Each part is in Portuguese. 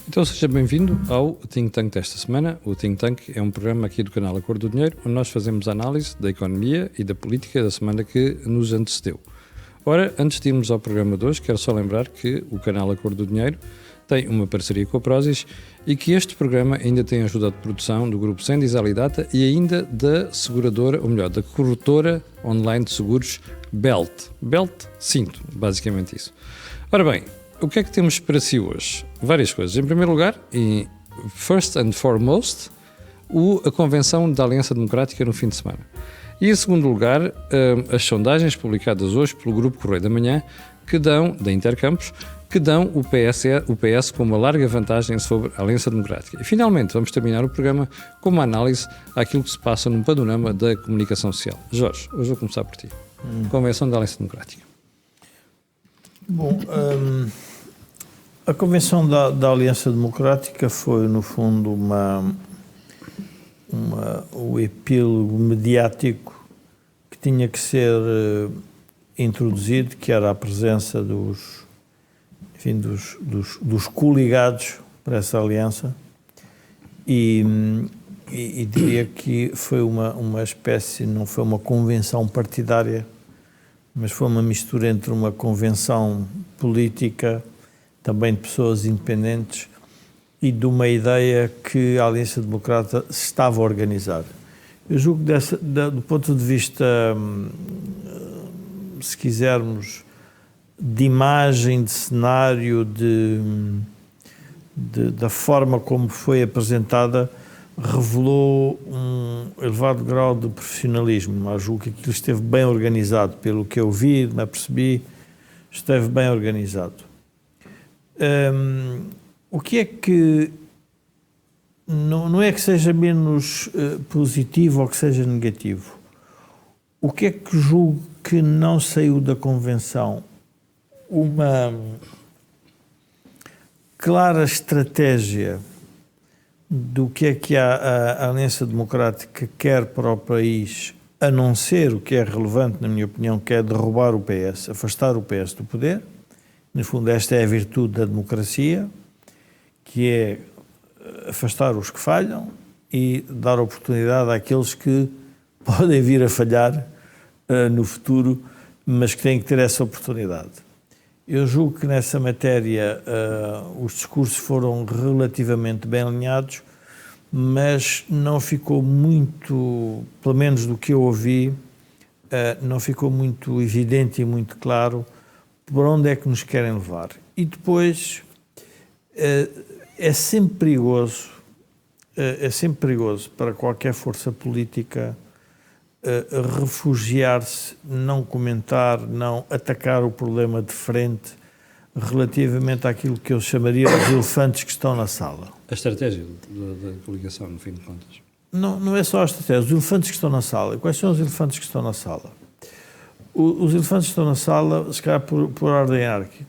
Então seja bem-vindo ao Think Tank desta semana. O Think Tank é um programa aqui do canal A Cor do Dinheiro, onde nós fazemos análise da economia e da política da semana que nos antecedeu. Ora, antes de irmos ao programa de hoje, quero só lembrar que o canal A Cor do Dinheiro tem uma parceria com a Prozis e que este programa ainda tem ajuda de produção do grupo Sendis Alidata e ainda da seguradora, ou melhor, da corretora online de seguros Belt. Belt, cinto, basicamente isso. Ora bem, o que é que temos para si hoje? Várias coisas. Em primeiro lugar, e first and foremost, a Convenção da Aliança Democrática no fim de semana. E em segundo lugar, as sondagens publicadas hoje pelo Grupo Correio da Manhã, da Intercampos, que dão o PS com uma larga vantagem sobre a Aliança Democrática. E finalmente vamos terminar o programa com uma análise àquilo que se passa no panorama da comunicação social. Jorge, hoje vou começar por ti. Convenção da Aliança Democrática. Bom, a Convenção da Aliança Democrática foi, no fundo, o epílogo mediático que tinha que ser introduzido, que era a presença dos coligados para essa aliança, e diria que foi uma espécie, não foi uma convenção partidária, mas foi uma mistura entre uma convenção política, também de pessoas independentes, e de uma ideia que a Aliança Democrata estava a organizar. Eu julgo que do ponto de vista, se quisermos, de imagem, de cenário, da forma como foi apresentada, revelou um elevado grau de profissionalismo. Mas julgo que aquilo esteve bem organizado, pelo que eu vi, me apercebi, esteve bem organizado. O que é que não é que seja menos positivo ou que seja negativo? O que é que julgo que não saiu da Convenção? Uma clara estratégia do que é que a Aliança Democrática quer para o país, a não ser o que é relevante, na minha opinião, que é derrubar o PS, afastar o PS do poder. No fundo, esta é a virtude da democracia, que é afastar os que falham e dar oportunidade àqueles que podem vir a falhar no futuro, mas que têm que ter essa oportunidade. Eu julgo que nessa matéria os discursos foram relativamente bem alinhados, mas não ficou muito, pelo menos do que eu ouvi, não ficou muito evidente e muito claro por onde é que nos querem levar. E depois é sempre perigoso para qualquer força política refugiar-se, não comentar, não atacar o problema de frente relativamente àquilo que eu chamaria os elefantes que estão na sala. A estratégia da coligação, no fim de contas. Não é só a estratégia, os elefantes que estão na sala. Quais são os elefantes que estão na sala? Os elefantes que estão na sala, se calhar por ordem hierárquica.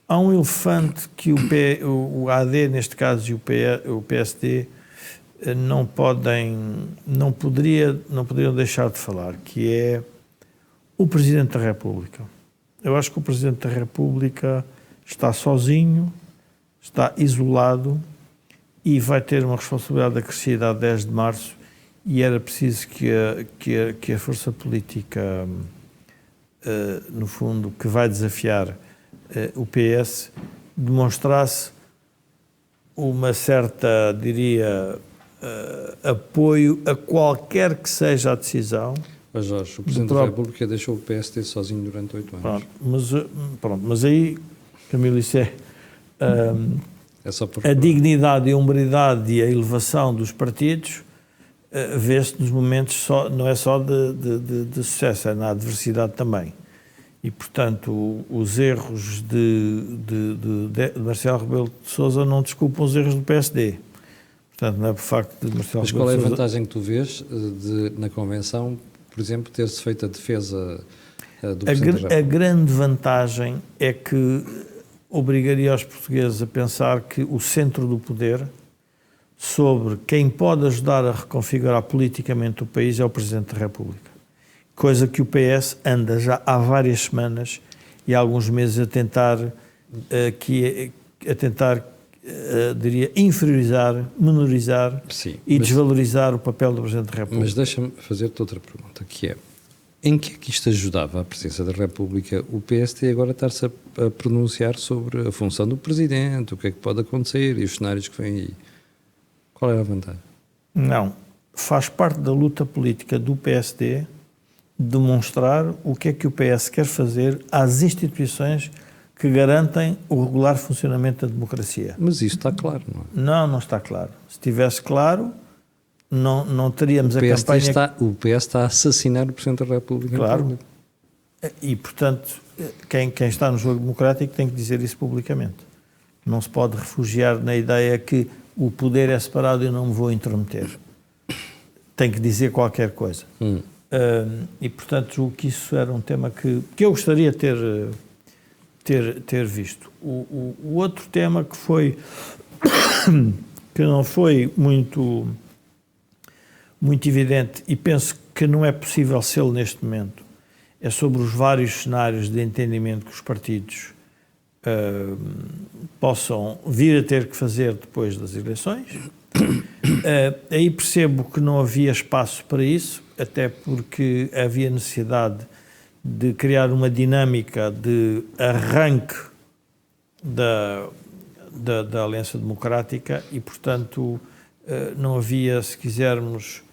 Há um elefante que o AD, neste caso, e o PSD não poderiam deixar de falar, que é o Presidente da República. Eu acho que o Presidente da República está sozinho, está isolado e vai ter uma responsabilidade acrescida a 10 de março e era preciso que a força política, no fundo, que vai desafiar o PS, demonstrasse uma certa, diria, apoio a qualquer que seja a decisão. Mas Jorge, o Presidente da República deixou o PSD sozinho durante 8 anos. Mas aí, Camilo, isso é a dignidade e a hombridade e a elevação dos partidos vê-se nos momentos, não é só de sucesso, é na adversidade também. E, portanto, os erros de Marcelo Rebelo de Sousa não desculpam os erros do PSD. Portanto, não é por facto de Marcelo Rebelo de Sousa... Mas qual é a vantagem que tu vês na Convenção, por exemplo, ter-se feito a defesa do Presidente da República? A grande vantagem é que obrigaria os portugueses a pensar que o centro do poder, sobre quem pode ajudar a reconfigurar politicamente o país, é o Presidente da República. coisa que o PS anda já há várias semanas e há alguns meses a tentar, diria, inferiorizar, menorizar e desvalorizar o papel do Presidente da República. Mas deixa-me fazer-te outra pergunta, que é, em que é que isto ajudava a Presidência da República o PST agora estar-se a pronunciar sobre a função do Presidente, o que é que pode acontecer e os cenários que vêm aí? Qual era a vantagem? Não. Faz parte da luta política do PSD demonstrar o que é que o PS quer fazer às instituições que garantem o regular funcionamento da democracia. Mas isso está claro, não é? Não, não está claro. Se estivesse claro, não teríamos a campanha... O PS está a assassinar o Presidente da República. Claro. E, portanto, quem está no jogo democrático tem que dizer isso publicamente. Não se pode refugiar na ideia que o poder é separado e eu não me vou intrometer. Tem que dizer qualquer coisa. E, portanto, julgo que isso era um tema que eu gostaria de ter visto. O outro tema que foi que não foi muito evidente e penso que não é possível sê-lo neste momento é sobre os vários cenários de entendimento que os partidos possam vir a ter que fazer depois das eleições. Aí percebo que não havia espaço para isso, até porque havia necessidade de criar uma dinâmica de arranque da Aliança Democrática e, portanto, não havia, se quisermos,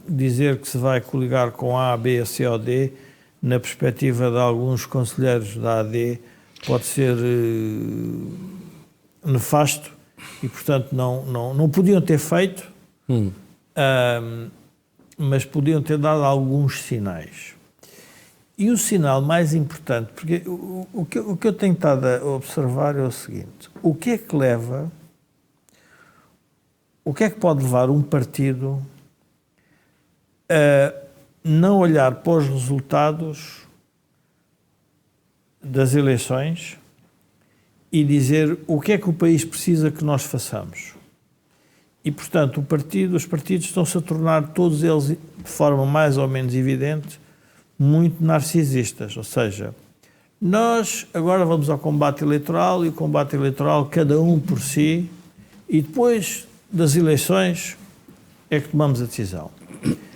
dizer que se vai coligar com A, B, C ou D, na perspectiva de alguns conselheiros da AD, pode ser nefasto e, portanto, não podiam ter feito, mas podiam ter dado alguns sinais. E o sinal mais importante, porque o que eu tenho estado a observar é o seguinte: o que é que pode levar um partido a não olhar para os resultados das eleições e dizer o que é que o país precisa que nós façamos? E, portanto, os partidos estão-se a tornar, todos eles, de forma mais ou menos evidente, muito narcisistas, ou seja, nós agora vamos ao combate eleitoral e o combate eleitoral cada um por si e depois das eleições é que tomamos a decisão.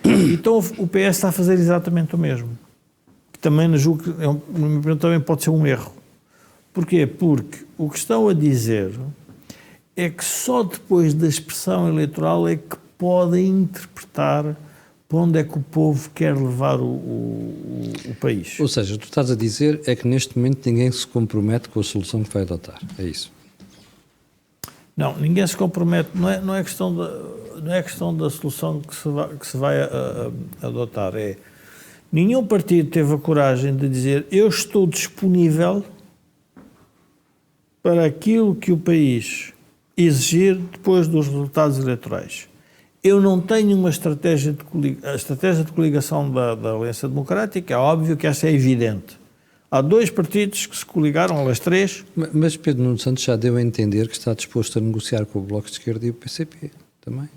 Então o PS está a fazer exatamente o mesmo, que também julgo que também pode ser um erro. Porquê? Porque o que estão a dizer é que só depois da expressão eleitoral é que podem interpretar para onde é que o povo quer levar o país. Ou seja, tu estás a dizer é que neste momento ninguém se compromete com a solução que vai adotar, é isso? Não, ninguém se compromete, não é questão da solução que se vai adotar, nenhum partido teve a coragem de dizer eu estou disponível para aquilo que o país exigir depois dos resultados eleitorais. Eu não tenho uma estratégia a estratégia de coligação da Aliança Democrática, é óbvio que essa é evidente. Há dois partidos que se coligaram, aliás três. Mas Pedro Nuno Santos já deu a entender que está disposto a negociar com o Bloco de Esquerda e o PCP também.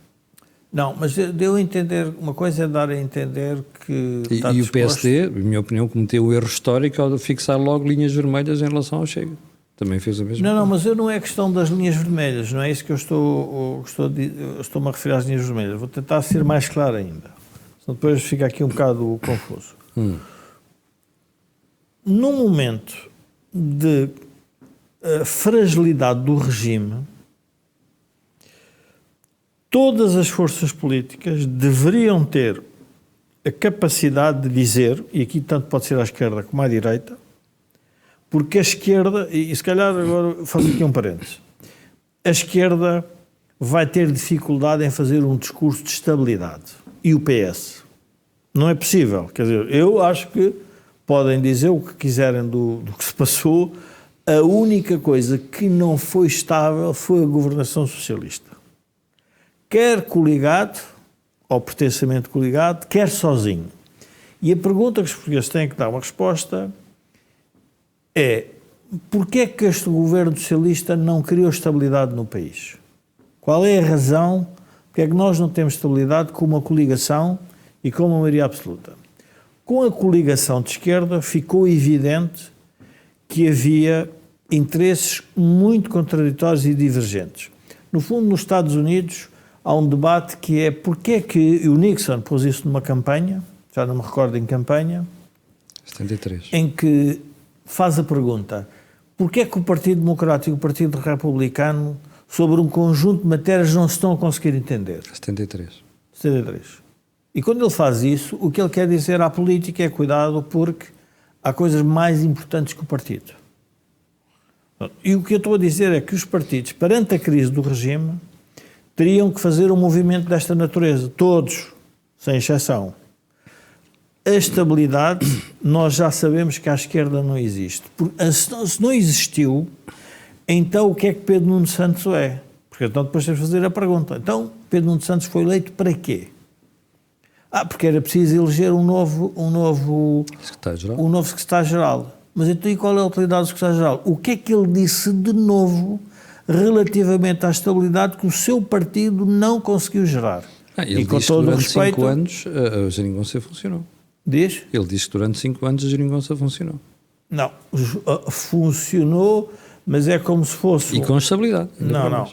Não, mas deu a entender, uma coisa é dar a entender que está disposto... E o PSD, na minha opinião, cometeu o erro histórico ao fixar logo linhas vermelhas em relação ao Chega. Também fez a mesma coisa. Não, mas não é questão das linhas vermelhas, não é isso que eu estou-me a referir às linhas vermelhas. Vou tentar ser mais claro ainda, senão depois fica aqui um bocado confuso. Num momento de fragilidade do regime, todas as forças políticas deveriam ter a capacidade de dizer, e aqui tanto pode ser à esquerda como à direita, porque a esquerda, e se calhar agora faço aqui um parênteses, a esquerda vai ter dificuldade em fazer um discurso de estabilidade. E o PS? Não é possível. Quer dizer, eu acho que podem dizer o que quiserem do que se passou, a única coisa que não foi estável foi a governação socialista. Quer coligado, ou pertencimento coligado, quer sozinho. E a pergunta que os portugueses têm que dar uma resposta é: porquê é que este governo socialista não criou estabilidade no país? Qual é a razão porque é que nós não temos estabilidade com uma coligação e com uma maioria absoluta? Com a coligação de esquerda ficou evidente que havia interesses muito contraditórios e divergentes. No fundo, nos Estados Unidos há um debate que é porque é que o Nixon pôs isso numa campanha, já não me recordo em campanha, 73. em que faz a pergunta: porque é que o Partido Democrático e o Partido Republicano sobre um conjunto de matérias não se estão a conseguir entender? 73. 73. E quando ele faz isso, o que ele quer dizer à política é cuidado, porque há coisas mais importantes que o partido. E o que eu estou a dizer é que os partidos, perante a crise do regime, teriam que fazer um movimento desta natureza, todos, sem exceção. A estabilidade, nós já sabemos que à esquerda não existe. Se não existiu, então o que é que Pedro Nuno Santos é? Porque então depois temos de fazer a pergunta. Então, Pedro Nuno Santos foi eleito para quê? Porque era preciso eleger um novo secretário-geral. Mas então e qual é a utilidade do secretário-geral? O que é que ele disse de novo relativamente à estabilidade que o seu partido não conseguiu gerar? Ele disse que durante 5 anos a geringonça funcionou. Diz? Ele disse que durante 5 anos a geringonça funcionou. Não, funcionou, mas é como se fosse... E com estabilidade. Não.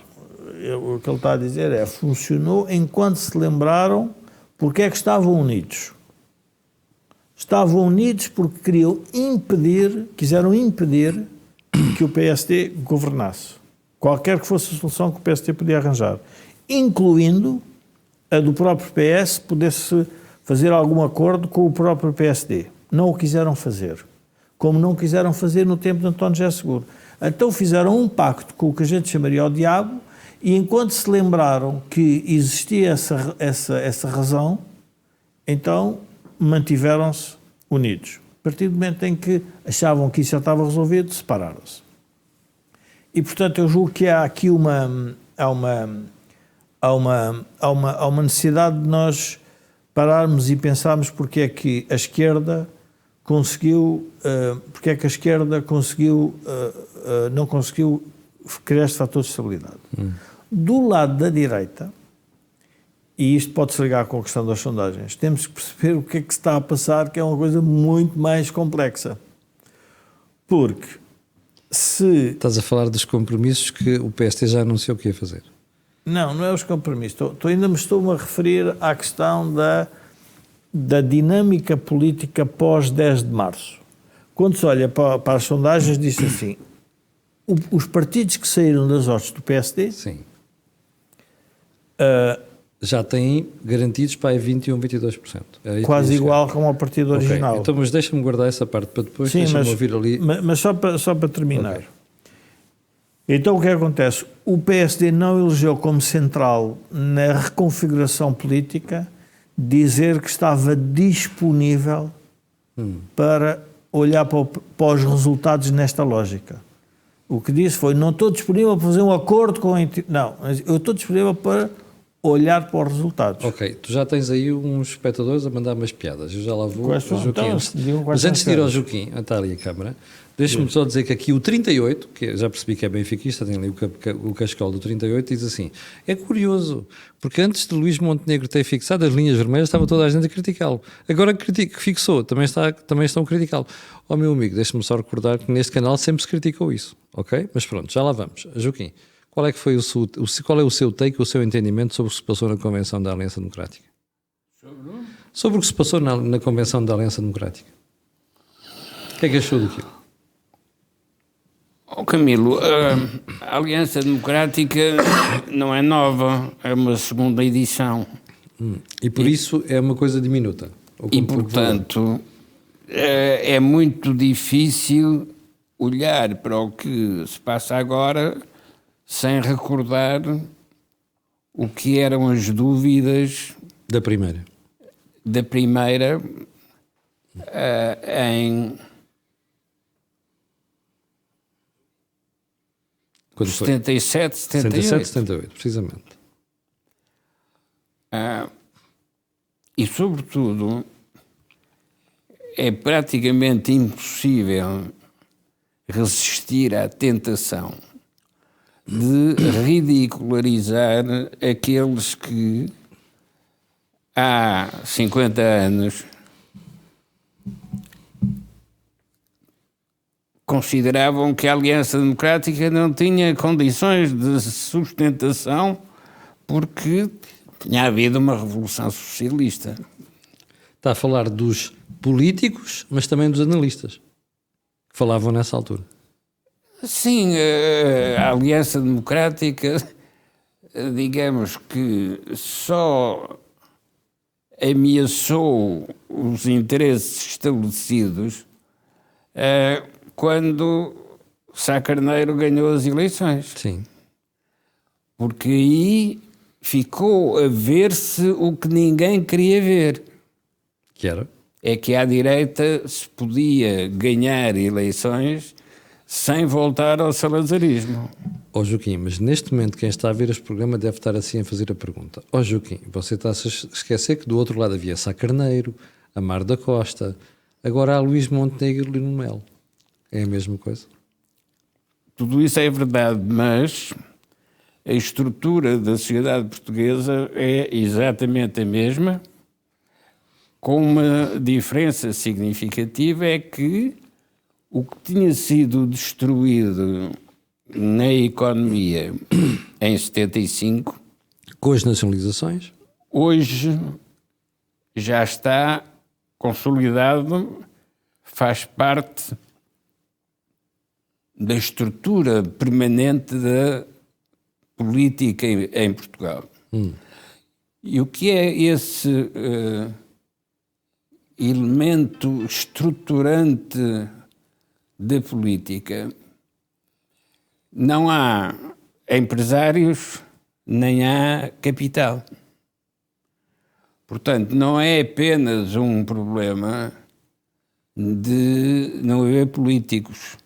O que ele está a dizer é, funcionou enquanto se lembraram porque é que estavam unidos. Estavam unidos porque quiseram impedir que o PSD governasse. Qualquer que fosse a solução que o PSD podia arranjar. Incluindo a do próprio PS pudesse fazer algum acordo com o próprio PSD. Não o quiseram fazer. Como não quiseram fazer no tempo de António José Seguro. Então fizeram um pacto com o que a gente chamaria o diabo, e enquanto se lembraram que existia essa razão, então mantiveram-se unidos. A partir do momento em que achavam que isso já estava resolvido, separaram-se. E, portanto, eu julgo que há aqui uma necessidade de nós pararmos e pensarmos porque é que a esquerda não conseguiu criar este fator de estabilidade. Do lado da direita, e isto pode-se ligar com a questão das sondagens, temos que perceber o que é que se está a passar, que é uma coisa muito mais complexa. Porque se... Estás a falar dos compromissos que o PSD já anunciou que ia fazer. Não é os compromissos. Ainda me estou a referir à questão da dinâmica política pós 10 de março. Quando se olha para as sondagens, diz assim, os partidos que saíram das hostes do PSD... Sim. Já têm garantidos para aí 21, 22%. Quase igual como ao partido original. Então, mas deixa-me guardar essa parte para depois, deixa-me ouvir ali. Mas só para terminar. Okay. Então o que acontece? O PSD não elegeu como central na reconfiguração política dizer que estava disponível para olhar para os resultados nesta lógica. O que disse foi, não estou disponível para fazer um acordo com... Não, eu estou disponível para olhar para os resultados. Ok, tu já tens aí uns espectadores a mandar umas piadas, eu já lá vou. Mas antes de ir ao Joaquim, está ali a câmara, deixa-me só dizer que aqui o 38, que já percebi que é benfiquista, tem ali o cascal do 38, diz assim, é curioso, porque antes de Luís Montenegro ter fixado as linhas vermelhas, estava toda a gente a criticá-lo. Agora que fixou, também estão a criticá-lo. Ó meu amigo, deixa-me só recordar que neste canal sempre se criticou isso, ok? Mas pronto, já lá vamos. Joaquim, qual é o seu take, o seu entendimento sobre o que se passou na Convenção da Aliança Democrática? Sobre o que se passou na Convenção da Aliança Democrática. O que é que achou daquilo? Camilo, a Aliança Democrática não é nova, é uma segunda edição. E por isso é uma coisa diminuta. E portanto é muito difícil olhar para o que se passa agora sem recordar o que eram as dúvidas da primeira em 77, 78, precisamente. E sobretudo é praticamente impossível resistir à tentação de ridicularizar aqueles que há 50 anos consideravam que a Aliança Democrática não tinha condições de sustentação porque tinha havido uma revolução socialista. Está a falar dos políticos, mas também dos analistas que falavam nessa altura. Sim, a Aliança Democrática, digamos que só ameaçou os interesses estabelecidos quando Sá Carneiro ganhou as eleições. Sim. Porque aí ficou a ver-se o que ninguém queria ver. Que era? É que à direita se podia ganhar eleições sem voltar ao salazarismo. Ó Joaquim, mas neste momento quem está a ver este programa deve estar assim a fazer a pergunta. Ó Joaquim, você está a esquecer que do outro lado havia Sá Carneiro, Amar da Costa, agora há Luís Montenegro e Nuno Melo. É a mesma coisa? Tudo isso é verdade, mas a estrutura da sociedade portuguesa é exatamente a mesma, com uma diferença significativa, é que o que tinha sido destruído na economia em 75, com as nacionalizações, hoje já está consolidado, faz parte da estrutura permanente da política em Portugal. E o que é esse elemento estruturante da política? Não há empresários, nem há capital. Portanto, não é apenas um problema de não haver políticos.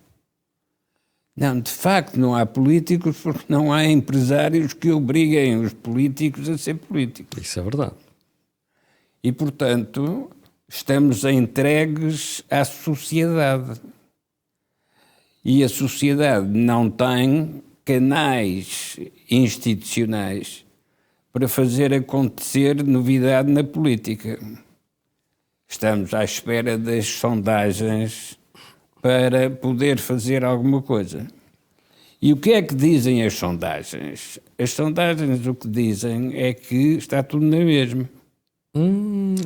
Não, de facto não há políticos porque não há empresários que obriguem os políticos a ser políticos. isso é verdade. E, portanto, estamos entregues à sociedade. E a sociedade não tem canais institucionais para fazer acontecer novidade na política. Estamos à espera das sondagens para poder fazer alguma coisa. E o que é que dizem as sondagens? As sondagens o que dizem é que está tudo na mesma.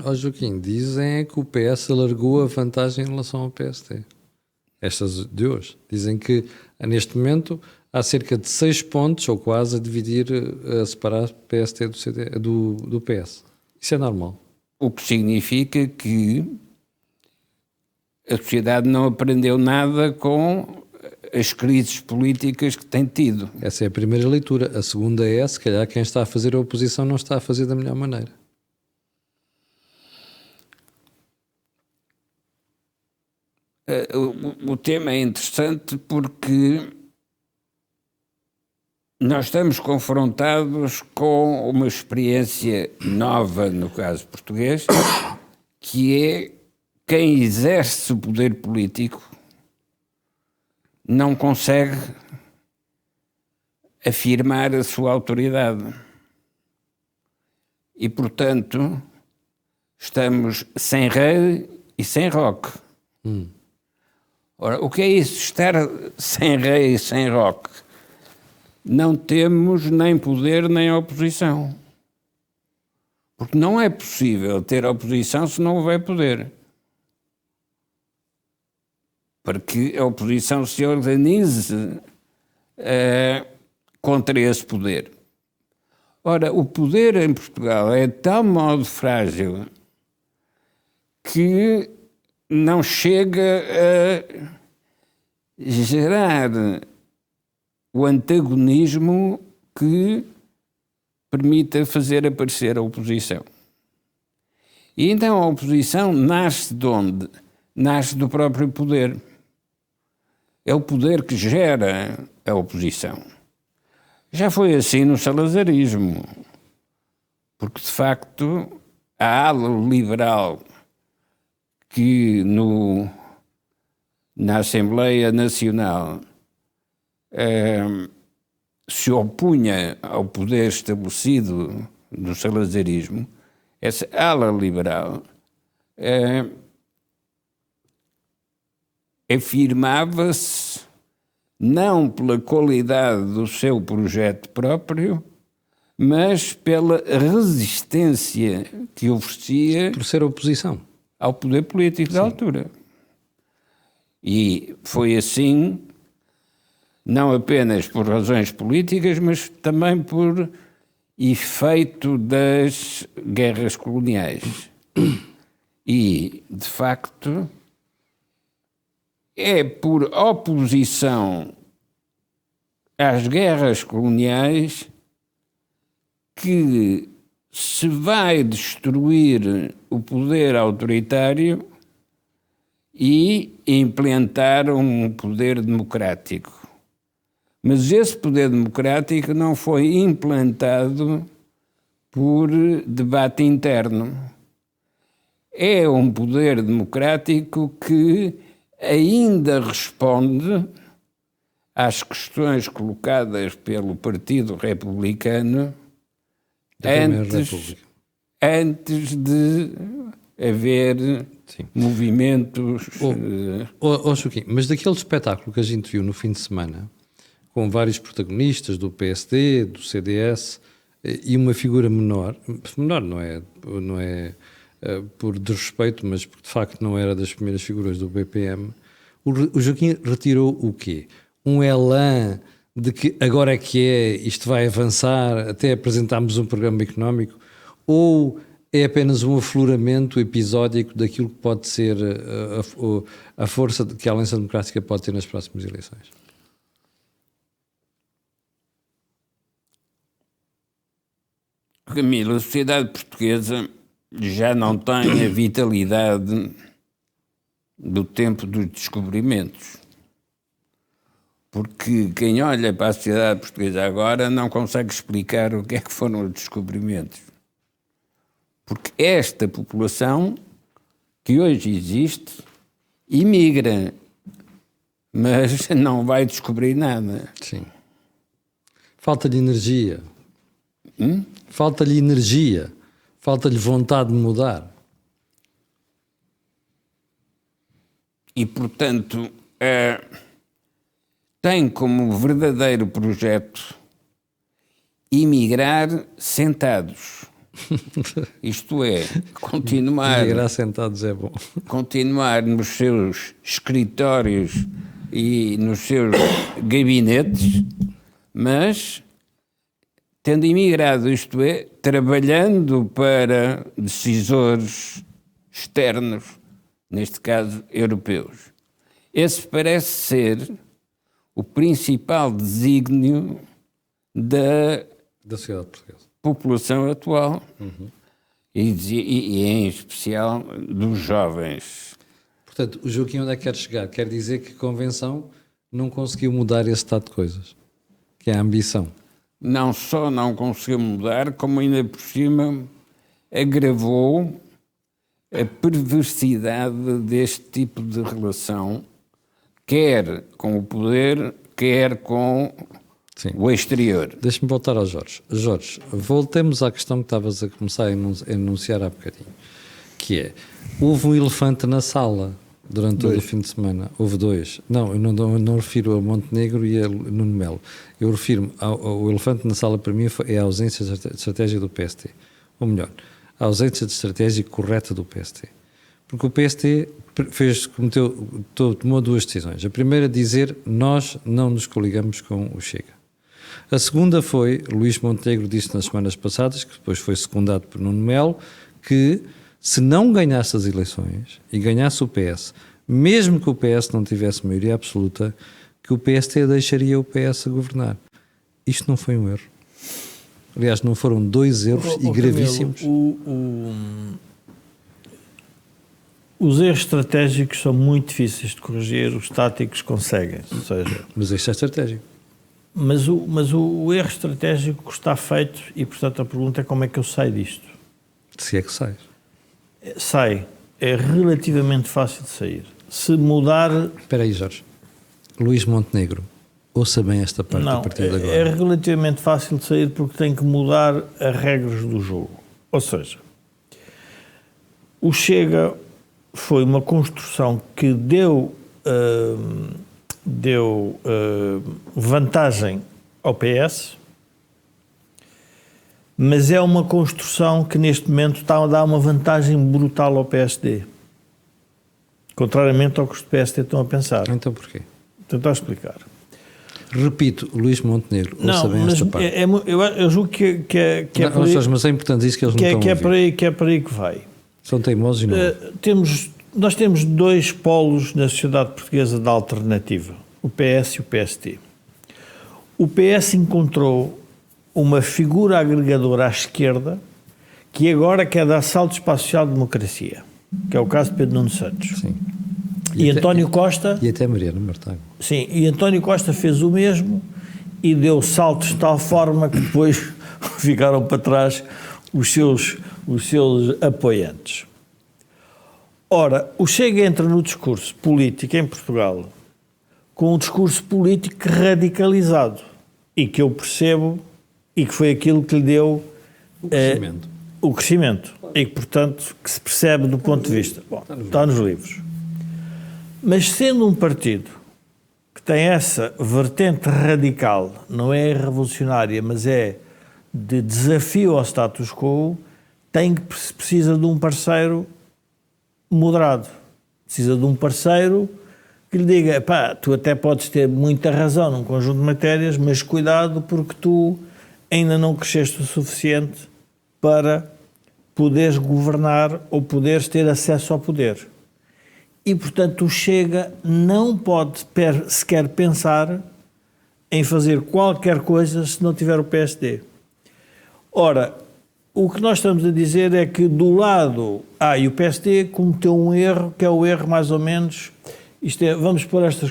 Ó Joaquim, dizem que o PS alargou a vantagem em relação ao PST. Estas de hoje. Dizem que neste momento há cerca de 6 pontos, ou quase, a dividir, a separar o PST do PS. Isso é normal. O que significa que a sociedade não aprendeu nada com as crises políticas que tem tido. Essa é a primeira leitura. A segunda é, se calhar, quem está a fazer a oposição não está a fazer da melhor maneira. O tema é interessante porque nós estamos confrontados com uma experiência nova, no caso português, que é quem exerce o poder político não consegue afirmar a sua autoridade. E, portanto, estamos sem rei e sem roque. Ora, o que é isso, estar sem rei e sem roque? Não temos nem poder nem oposição. Porque não é possível ter oposição se não houver poder. Para que a oposição se organize contra esse poder. Ora, o poder em Portugal é de tal modo frágil que não chega a gerar o antagonismo que permita fazer aparecer a oposição. E então a oposição nasce de onde? Nasce do próprio poder. É o poder que gera a oposição. Já foi assim no salazarismo, porque de facto a ala liberal que na Assembleia Nacional se opunha ao poder estabelecido no salazarismo, essa ala liberal afirmava-se não pela qualidade do seu projeto próprio, mas pela resistência que oferecia Por ser oposição. ao poder político da altura. E foi assim, não apenas por razões políticas, mas também por efeito das guerras coloniais. E, de facto, é por oposição às guerras coloniais que se vai destruir o poder autoritário e implantar um poder democrático. Mas esse poder democrático não foi implantado por debate interno. É um poder democrático que ainda responde às questões colocadas pelo Partido Republicano antes de haver movimentos... Joaquim, mas daquele espetáculo que a gente viu no fim de semana, com vários protagonistas do PSD, do CDS e uma figura menor não é por desrespeito, mas porque de facto não era das primeiras figuras do BPM, o Joaquim retirou o quê? Um elan de que agora é que isto vai avançar, até apresentarmos um programa económico, ou é apenas um afloramento episódico daquilo que pode ser a força que a Aliança Democrática pode ter nas próximas eleições? Camilo, a sociedade portuguesa já não tem a vitalidade do tempo dos descobrimentos. Porque quem olha para a sociedade portuguesa agora não consegue explicar o que é que foram os descobrimentos. Porque esta população que hoje existe imigra, mas não vai descobrir nada. Sim. Falta-lhe energia. Falta-lhe energia. Falta-lhe vontade de mudar. E, portanto, tem como verdadeiro projeto imigrar sentados. Isto é, Imigrar sentados é bom. Continuar nos seus escritórios e nos seus gabinetes, mas tendo imigrado, isto é, trabalhando para decisores externos, neste caso europeus. Esse parece ser o principal desígnio da sociedade portuguesa, população atual, e em especial dos jovens. Portanto, o Joaquim onde é que quer chegar? Quer dizer que a Convenção não conseguiu mudar esse estado de coisas, que é a ambição. Não só não conseguiu mudar, como ainda por cima agravou a perversidade deste tipo de relação, quer com o poder, quer com o exterior. Deixa-me voltar ao Jorge. Jorge, voltemos à questão que estavas a começar a enunciar há bocadinho, que é, houve um elefante na sala durante todo o fim de semana. Houve dois. Não, eu não refiro a Montenegro e a Nuno Melo. Eu refiro-me ao elefante na sala, para mim, é a ausência de estratégia do PST. Ou melhor, a ausência de estratégia correta do PST. Porque o PST tomou duas decisões. A primeira, dizer, nós não nos coligamos com o Chega. A segunda foi, Luís Montenegro disse nas semanas passadas, que depois foi secundado por Nuno Melo, que se não ganhasse as eleições e ganhasse o PS, mesmo que o PS não tivesse maioria absoluta, que o PST deixaria o PS a governar. Isto não foi um erro. Aliás, não foram dois erros e gravíssimos. Os erros estratégicos são muito difíceis de corrigir, os táticos conseguem. Ou seja, mas isto é estratégico. Mas o erro estratégico está feito e, portanto, a pergunta é como é que eu saio disto? Se é que sais. Sai. É relativamente fácil de sair. Se mudar... Espera aí, Jorge. Luís Montenegro, ouça bem esta parte a partir de agora. É relativamente fácil de sair porque tem que mudar as regras do jogo. Ou seja, o Chega foi uma construção que deu vantagem ao PS, mas é uma construção que neste momento está a dar uma vantagem brutal ao PSD. Contrariamente ao que os do PSD estão a pensar. Então porquê? Tentar explicar. Repito, Luís Montenegro, ouça bem esta parte. Eu julgo que é não, por aí, mas é importante isso que eles não estão a ouvir. que é por aí que vai. São teimosos e não. Nós temos dois polos na sociedade portuguesa da alternativa, o PS e o PSD. O PS encontrou uma figura agregadora à esquerda que agora quer dar saltos para a social-democracia, que é o caso de Pedro Nuno Santos. Sim. E António Costa... E até Mariana Mortágua. Sim, e António Costa fez o mesmo e deu saltos de tal forma que depois ficaram para trás os seus apoiantes. Ora, o Chega entra no discurso político em Portugal com um discurso político radicalizado e que eu percebo e que foi aquilo que lhe deu o crescimento e que, portanto, que se percebe do ponto de vista. Bom, está nos livros. Mas sendo um partido que tem essa vertente radical, não é revolucionária, mas é de desafio ao status quo, precisa de um parceiro moderado. Precisa de um parceiro que lhe diga, pá, tu até podes ter muita razão num conjunto de matérias, mas cuidado porque tu ainda não cresceste o suficiente para poderes governar ou poderes ter acesso ao poder. E, portanto, o Chega não pode sequer pensar em fazer qualquer coisa se não tiver o PSD. Ora, o que nós estamos a dizer é que do lado e o PSD cometeu um erro, que é o erro mais ou menos, vamos pôr esta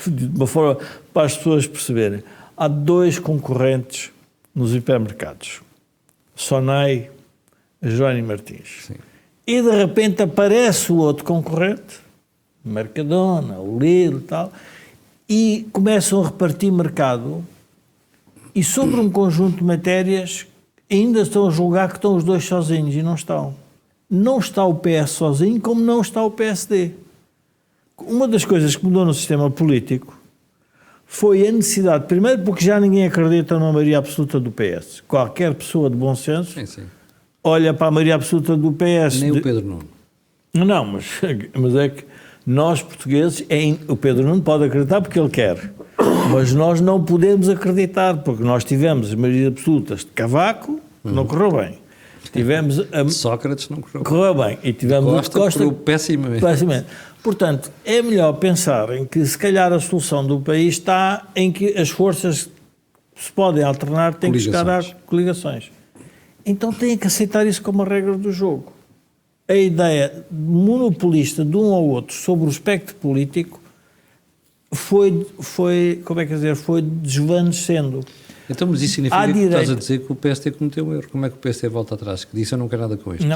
de uma forma para as pessoas perceberem. Há dois concorrentes nos hipermercados, Sonai e Jerónimo Martins. Sim. E de repente aparece o outro concorrente, Mercadona, o Lidl e tal, e começam a repartir mercado e sobre um conjunto de matérias ainda estão a julgar que estão os dois sozinhos e não estão. Não está o PS sozinho como não está o PSD. Uma das coisas que mudou no sistema político foi a necessidade, primeiro porque já ninguém acredita na maioria absoluta do PS. Qualquer pessoa de bom senso olha para a maioria absoluta do PS. Nem o Pedro Nuno. Não, mas é que nós portugueses, o Pedro Nuno pode acreditar porque ele quer, mas nós não podemos acreditar porque nós tivemos as maiorias absolutas de Cavaco, não correu bem. Tivemos Sócrates não correu bem. E tivemos Costa pessimamente. Portanto, é melhor pensar em que se calhar a solução do país está em que as forças se podem alternar, têm que chegar a coligações. Então têm que aceitar isso como a regra do jogo. A ideia monopolista de um ou outro sobre o espectro político foi desvanecendo. Então, mas isso significa que estás a dizer que o PSD cometeu um erro. Como é que o PSD volta atrás? Que disse eu não quero nada com isto.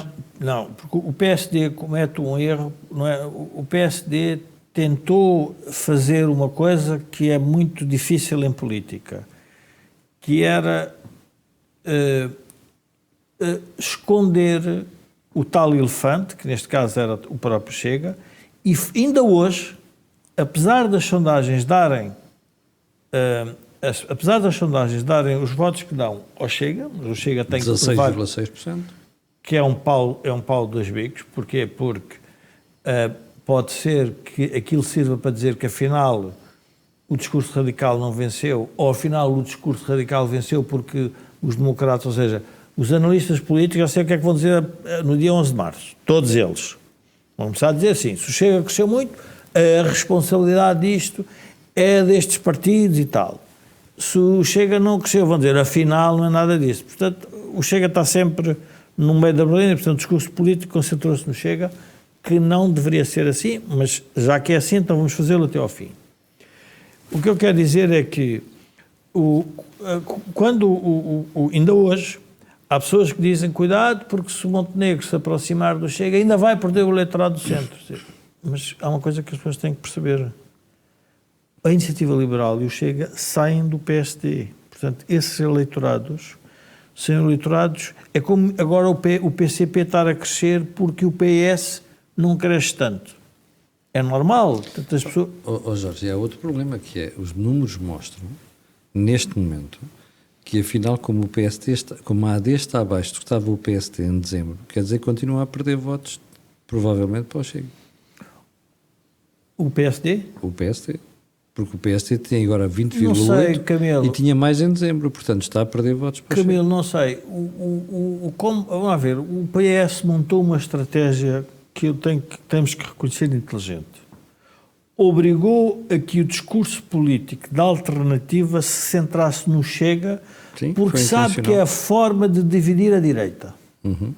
Não, porque o PSD comete um erro, não é? O PSD tentou fazer uma coisa que é muito difícil em política, que era esconder o tal elefante, que neste caso era o próprio Chega, e ainda hoje, apesar das sondagens darem os votos que dão ao Chega, mas o Chega tem que provar 16,6%, que é um pau de dois bicos. Porquê? Porque pode ser que aquilo sirva para dizer que afinal o discurso radical não venceu, ou afinal o discurso radical venceu porque os democratas, ou seja, os analistas políticos, já sei o que é que vão dizer no dia 11 de março, todos eles vão começar a dizer assim, se o Chega cresceu muito, a responsabilidade disto é destes partidos e tal. Se o Chega não cresceu, vão dizer, afinal não é nada disso. Portanto, o Chega está sempre no meio da berlina, portanto o discurso político concentrou-se no Chega, que não deveria ser assim, mas já que é assim, então vamos fazê-lo até ao fim. O que eu quero dizer é que ainda hoje há pessoas que dizem, cuidado, porque se o Montenegro se aproximar do Chega, ainda vai perder o eleitorado do centro. Mas há uma coisa que as pessoas têm que perceber. A Iniciativa Liberal e o Chega saem do PSD. Portanto, esses eleitorados são eleitorados... É como agora o PCP estar a crescer porque o PS não cresce tanto. É normal. Tantas pessoas... Jorge, há outro problema, que é, os números mostram, neste momento, que afinal, como a AD está abaixo do que estava o PST em dezembro, quer dizer que continua a perder votos, provavelmente para o Chega. O PSD? O PST. Porque o PST tem agora Não sei, 20,8 Camilo. e tinha mais em dezembro, portanto está a perder votos para o Chega. Camilo, não sei. Vamos lá ver, o PS montou uma estratégia que temos que reconhecer inteligente. Obrigou a que o discurso político da alternativa se centrasse no Chega, Sim, porque foi sabe que é a forma de dividir a direita. Uhum.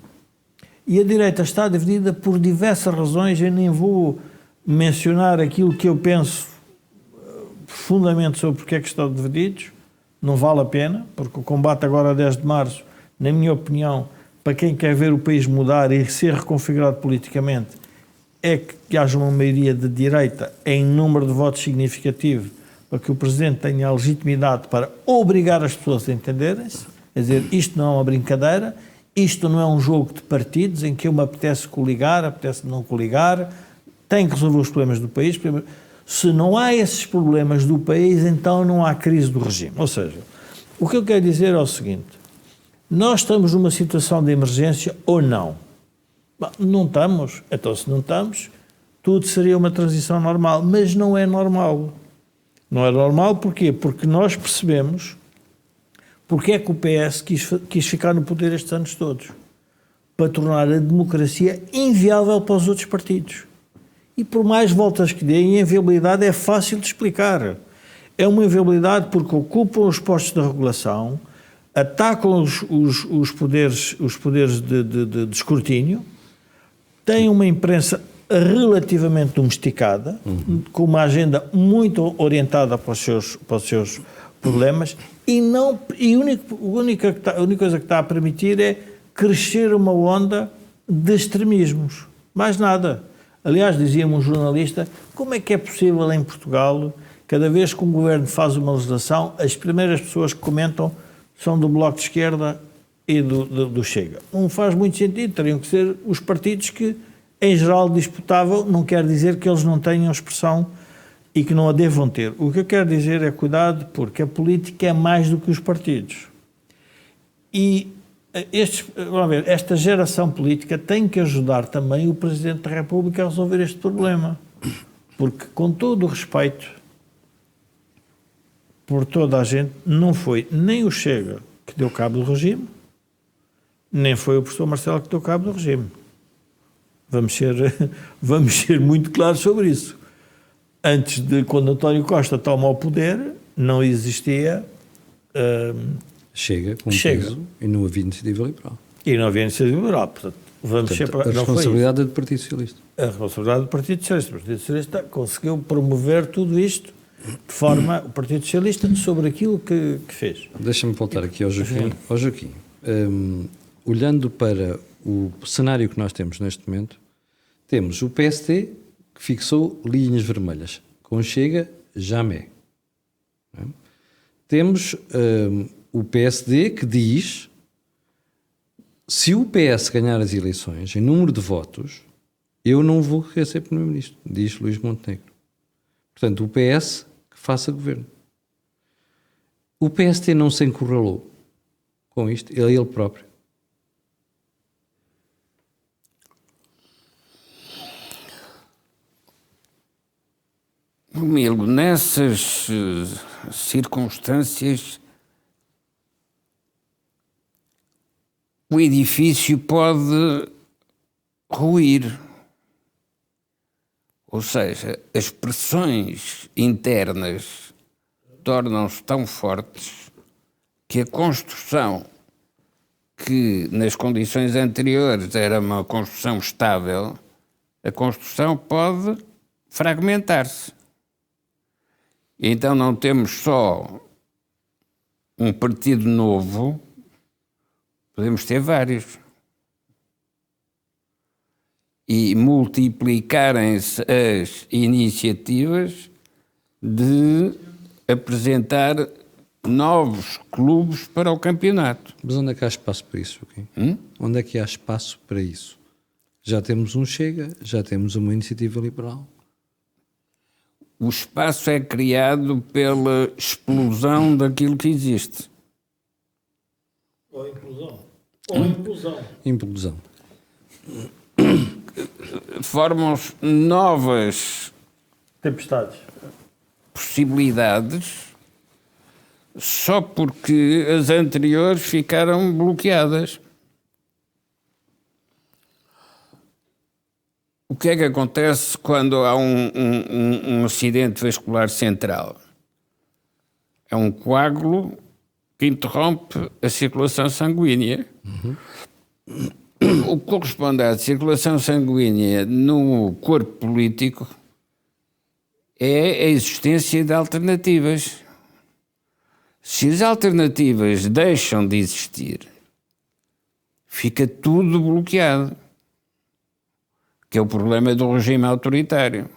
E a direita está dividida por diversas razões. Eu nem vou mencionar aquilo que eu penso profundamente sobre porque é que estão divididos. Não vale a pena, porque o combate agora a 10 de março, na minha opinião, para quem quer ver o país mudar e ser reconfigurado politicamente, é que haja uma maioria de direita em número de votos significativo para que o Presidente tenha a legitimidade para obrigar as pessoas a entenderem-se. Quer dizer, isto não é uma brincadeira, isto não é um jogo de partidos em que eu me apetece coligar, apetece não coligar, tem que resolver os problemas do país. Se não há esses problemas do país, então não há crise do regime. Ou seja, o que eu quero dizer é o seguinte: nós estamos numa situação de emergência ou não? Bom, não estamos. Então, se não estamos, tudo seria uma transição normal. Mas não é normal. Não é normal porquê? Porque nós percebemos porque é que o PS quis ficar no poder estes anos todos. Para tornar a democracia inviável para os outros partidos. E por mais voltas que deem, a inviabilidade é fácil de explicar. É uma inviabilidade porque ocupam os postos de regulação, atacam os poderes de escrutínio, têm uma imprensa relativamente domesticada, com uma agenda muito orientada para os seus problemas, e a única coisa que está a permitir é crescer uma onda de extremismos. Mais nada. Aliás, dizia-me um jornalista, como é que é possível em Portugal, cada vez que um governo faz uma legislação, as primeiras pessoas que comentam são do Bloco de Esquerda e do Chega. Não faz muito sentido, teriam que ser os partidos que, em geral, disputavam, não quer dizer que eles não tenham expressão e que não a devam ter. O que eu quero dizer é cuidado, porque a política é mais do que os partidos. E vamos ver, esta geração política tem que ajudar também o Presidente da República a resolver este problema. Porque, com todo o respeito por toda a gente, não foi nem o Chega que deu cabo do regime, nem foi o professor Marcelo que deu cabo do regime. Vamos ser muito claros sobre isso. Antes de, quando António Costa toma o poder, não existia... Chega com peso e não havia iniciativa liberal. E não havia iniciativa liberal. Portanto, a responsabilidade é do Partido Socialista. A responsabilidade do Partido Socialista. O Partido Socialista conseguiu promover tudo isto de forma, o Partido Socialista, sobre aquilo que fez. Deixa-me voltar aqui ao Joaquim. Olhando para o cenário que nós temos neste momento, temos o PST que fixou linhas vermelhas. Com Chega, jamais. Temos o PSD que diz: se o PS ganhar as eleições em número de votos, eu não vou querer ser primeiro-ministro, diz Luís Montenegro. Portanto, o PS que faça governo. O PST não se encurralou com isto, ele próprio. Camilo, nessas circunstâncias, o edifício pode ruir. Ou seja, as pressões internas tornam-se tão fortes que a construção, que nas condições anteriores era uma construção estável, a construção pode fragmentar-se. Então não temos só um partido novo, podemos ter vários. E multiplicarem-se as iniciativas de apresentar novos clubes para o campeonato. Mas onde é que há espaço para isso, Joaquim? Onde é que há espaço para isso? Já temos um Chega, já temos uma iniciativa liberal. O espaço é criado pela explosão daquilo que existe. Ou implosão. Ou implosão. Implosão. Formam-se novas Tempestades. possibilidades só porque as anteriores ficaram bloqueadas. O que é que acontece quando há um acidente vascular central? É um coágulo que interrompe a circulação sanguínea. O que corresponde à circulação sanguínea no corpo político é a existência de alternativas. Se as alternativas deixam de existir, fica tudo bloqueado, que é o problema do regime autoritário.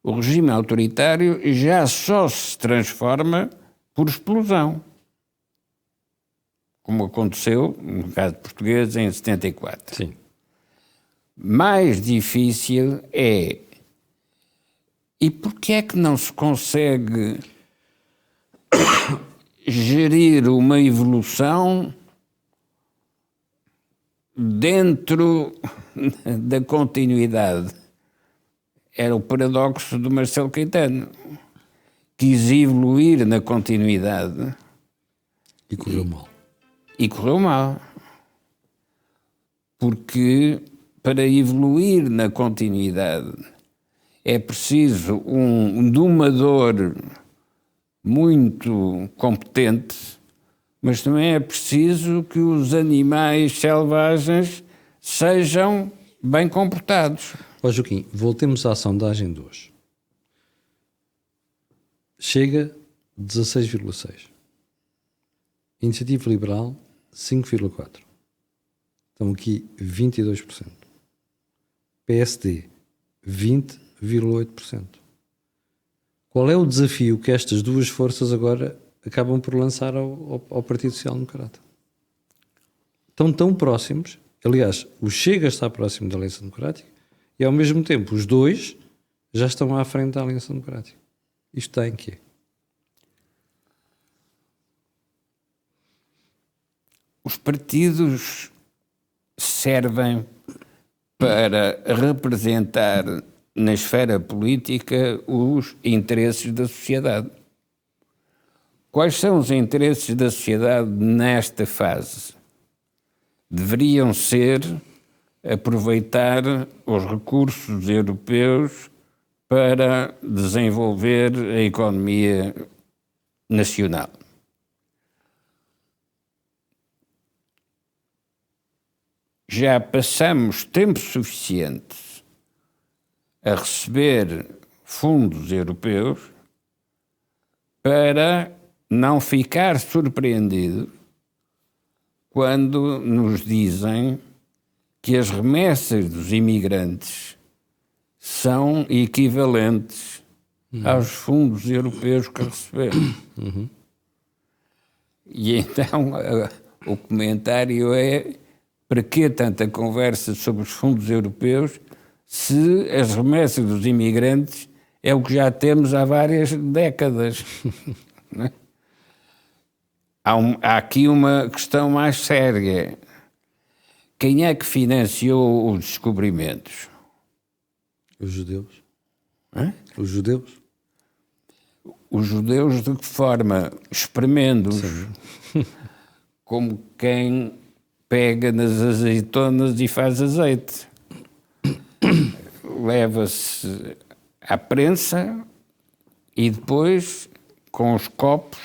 O regime autoritário já só se transforma por explosão, como aconteceu no caso português em 74. Sim. Mais difícil é, e porquê é que não se consegue gerir uma evolução dentro da continuidade? Era o paradoxo do Marcelo Caetano. Quis evoluir na continuidade. E correu mal. E correu mal. Porque para evoluir na continuidade é preciso um domador muito competente, mas também é preciso que os animais selvagens sejam bem comportados. Ó Joaquim, voltemos à sondagem de hoje. Chega 16,6. Iniciativa Liberal 5,4. Estão aqui 22%. PSD 20,8%. Qual é o desafio que estas duas forças agora acabam por lançar ao Partido Social Democrata? Estão tão próximos. Aliás, o Chega está próximo da Aliança Democrática e, ao mesmo tempo, os dois já estão à frente da Aliança Democrática. Isto está em quê? Os partidos servem para representar na esfera política os interesses da sociedade. Quais são os interesses da sociedade nesta fase? Deveriam ser aproveitar os recursos europeus para desenvolver a economia nacional. Já passamos tempo suficiente a receber fundos europeus para não ficar surpreendido quando nos dizem que as remessas dos imigrantes são equivalentes aos fundos europeus que recebemos. E então o comentário é: para que tanta conversa sobre os fundos europeus se as remessas dos imigrantes é o que já temos há várias décadas? Não é? Há aqui uma questão mais séria. Quem é que financiou os descobrimentos? Os judeus. Hã? Os judeus. Os judeus de que forma? Espremendo-os. Como quem pega nas azeitonas e faz azeite. Leva-se à prensa e depois, com os copos,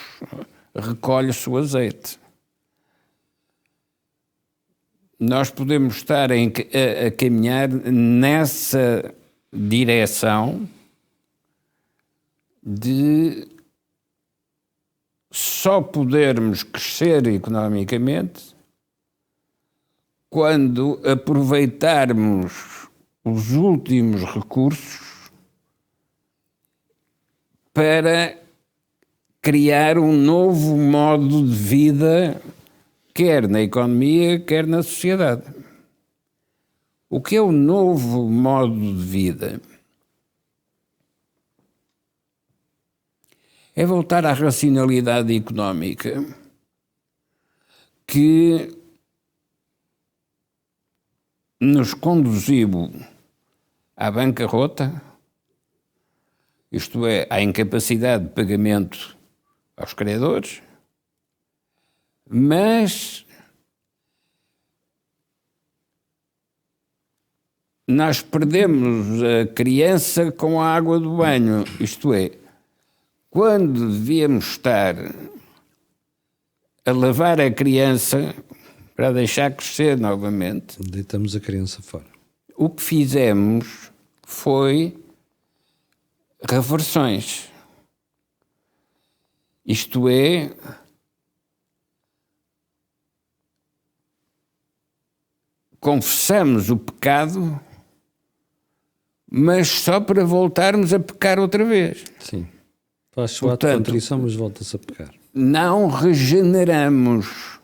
recolhe-se o azeite. Nós podemos estar a caminhar nessa direção de só podermos crescer economicamente quando aproveitarmos os últimos recursos para criar um novo modo de vida, quer na economia, quer na sociedade. O que é o novo modo de vida? é voltar à racionalidade económica que nos conduziu à bancarrota, isto é, à incapacidade de pagamento aos credores, mas nós perdemos a criança com a água do banho, isto é, quando devíamos estar a lavar a criança para deixar crescer novamente, Deitamos a criança fora. o que fizemos foi reversões. Isto é, confessamos o pecado, mas só para voltarmos a pecar outra vez. Sim. Faz o ato de contrição, mas volta-se a pecar. Não Regeneramos.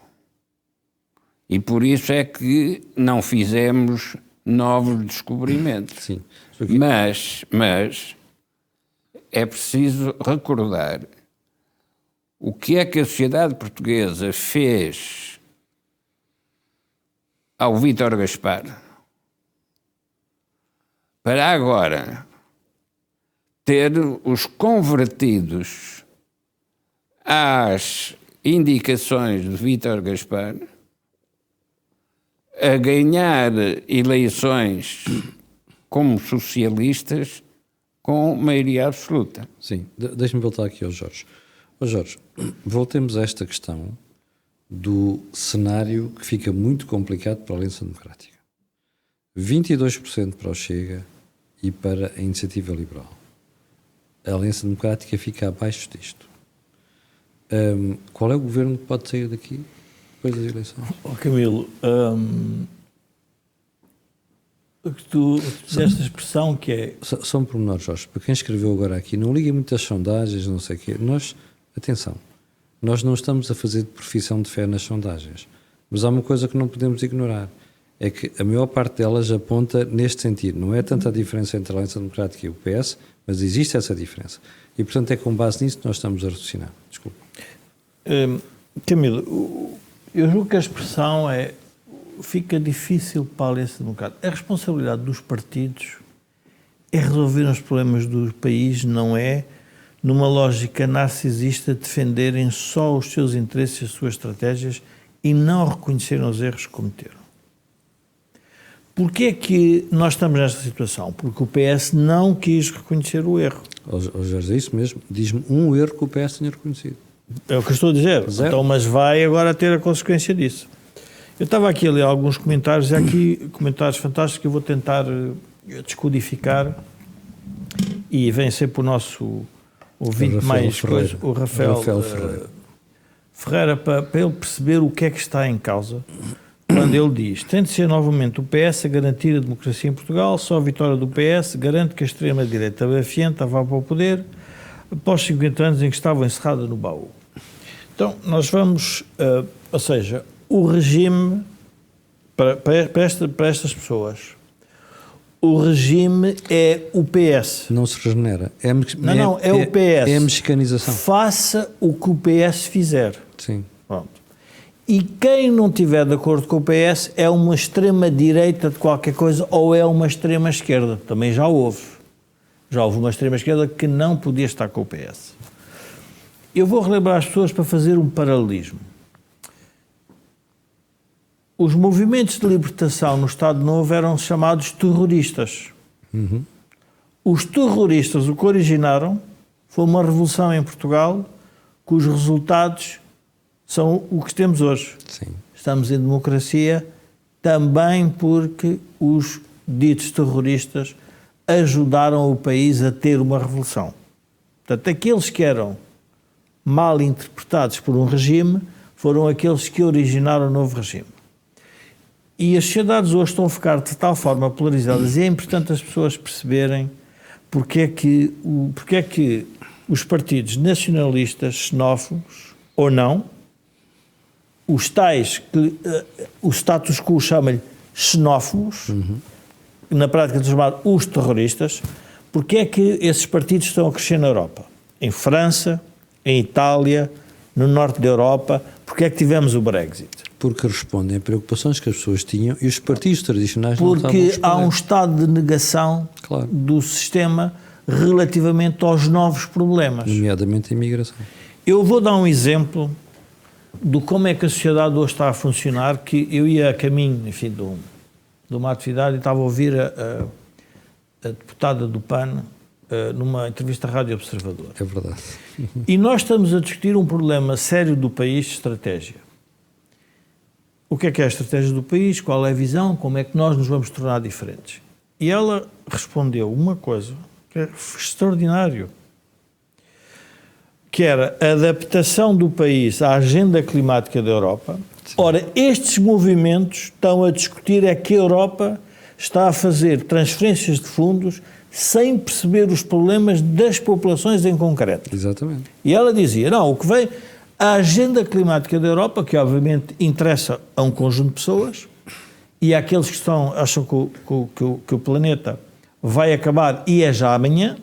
E por isso é que não fizemos novos descobrimentos. Sim. Mas é preciso recordar o que é que a sociedade portuguesa fez ao Vítor Gaspar para agora ter os convertidos às indicações de Vítor Gaspar a ganhar eleições como socialistas com maioria absoluta. Sim, deixa-me voltar aqui ao Jorge. Jorge, voltemos a esta questão do cenário que fica muito complicado para a Aliança Democrática. 22% para o Chega e para a Iniciativa Liberal. A Aliança Democrática fica abaixo disto. Qual é o governo que pode sair daqui depois das eleições? Camilo, tu disseste a expressão que é... Só um pormenor, Jorge, para quem escreveu agora aqui, não liga muito às sondagens, não sei o quê. Atenção, nós não estamos a fazer de profissão de fé nas sondagens, mas há uma coisa que não podemos ignorar, é que a maior parte delas aponta neste sentido. Não é tanta a diferença entre a Aliança Democrática e o PS, mas existe essa diferença. E, portanto, é com base nisso que nós estamos a raciocinar. Desculpa. Camilo, eu julgo que a expressão é: fica difícil para a Aliança Democrática. A responsabilidade dos partidos é resolver os problemas do país, não é numa lógica narcisista defenderem só os seus interesses e as suas estratégias e não reconhecerem os erros que cometeram. Porquê é que nós estamos nesta situação? Porque o PS não quis reconhecer o erro. Jorge, é isso mesmo. Diz-me um erro que o PS tenha reconhecido. É o que eu estou a dizer. Zero. Então, mas vai agora ter a consequência disso. Eu estava aqui a ler alguns comentários, e há aqui comentários fantásticos que eu vou tentar descodificar, e vem sempre o nosso ouvinte mais coisa, o Rafael Ferreira, para ele perceber o que é que está em causa, quando ele diz: tem de ser novamente o PS a garantir a democracia em Portugal, só a vitória do PS garante que a extrema-direita bafienta vá para o poder após 50 anos em que estava encerrada no baú. Então, nós vamos, ou seja, o regime, para estas pessoas, o regime é o PS. Não se regenera. É o PS. É a mexicanização. Faça o que o PS fizer. Sim. Pronto. E quem não estiver de acordo com o PS é uma extrema-direita de qualquer coisa ou é uma extrema-esquerda. Também já houve. Já houve uma extrema-esquerda que não podia estar com o PS. Eu vou relembrar as pessoas para fazer um paralelismo. Os movimentos de libertação no Estado Novo eram chamados terroristas. Uhum. Os terroristas, o que originaram foi uma revolução em Portugal cujos resultados são o que temos hoje. Sim. Estamos em democracia também porque os ditos terroristas ajudaram o país a ter uma revolução. Portanto, aqueles que eram mal interpretados por um regime foram aqueles que originaram o novo regime. E as sociedades hoje estão a ficar de tal forma polarizadas, e é importante as pessoas perceberem porque é que os partidos nacionalistas, xenófobos ou não, os tais que o status quo chama-lhe xenófobos, na prática de chamar os terroristas, porque é que esses partidos estão a crescer na Europa? Em França, em Itália, no norte da Europa, porque é que tivemos o Brexit? Porque respondem a preocupações que as pessoas tinham e os partidos tradicionais não estavam a Porque responder. há um estado de negação Claro. do sistema relativamente aos novos problemas. Nomeadamente a imigração. Eu vou dar um exemplo de como é que a sociedade hoje está a funcionar, que eu ia a caminho, enfim, de uma atividade e estava a ouvir a deputada do PAN numa entrevista à Rádio Observador. É verdade. E nós estamos a discutir um problema sério do país, estratégia. O que é a estratégia do país? Qual é a visão? Como é que nós nos vamos tornar diferentes? E ela respondeu uma coisa que é extraordinário, que era a adaptação do país à agenda climática da Europa. Sim. Ora, estes movimentos estão a discutir é que a Europa está a fazer transferências de fundos sem perceber os problemas das populações em concreto. Exatamente. E ela dizia, não, o que vem, a agenda climática da Europa, que obviamente interessa a um conjunto de pessoas, e àqueles que acham que o planeta vai acabar e é já amanhã,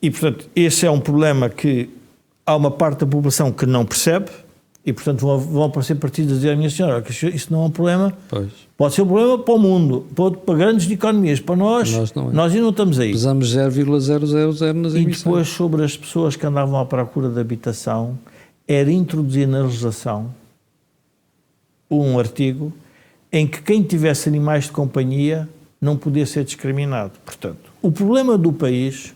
e portanto esse é um problema que há uma parte da população que não percebe, e portanto vão aparecer partidos a dizer, minha senhora, que isso não é um problema, pois. Pode ser um problema para o mundo, para grandes economias, para nós nós ainda não estamos aí. Pesamos 0,000 nas emissões. E depois sobre as pessoas que andavam à procura de habitação, era introduzir na legislação um artigo em que quem tivesse animais de companhia não podia ser discriminado. Portanto, o problema do país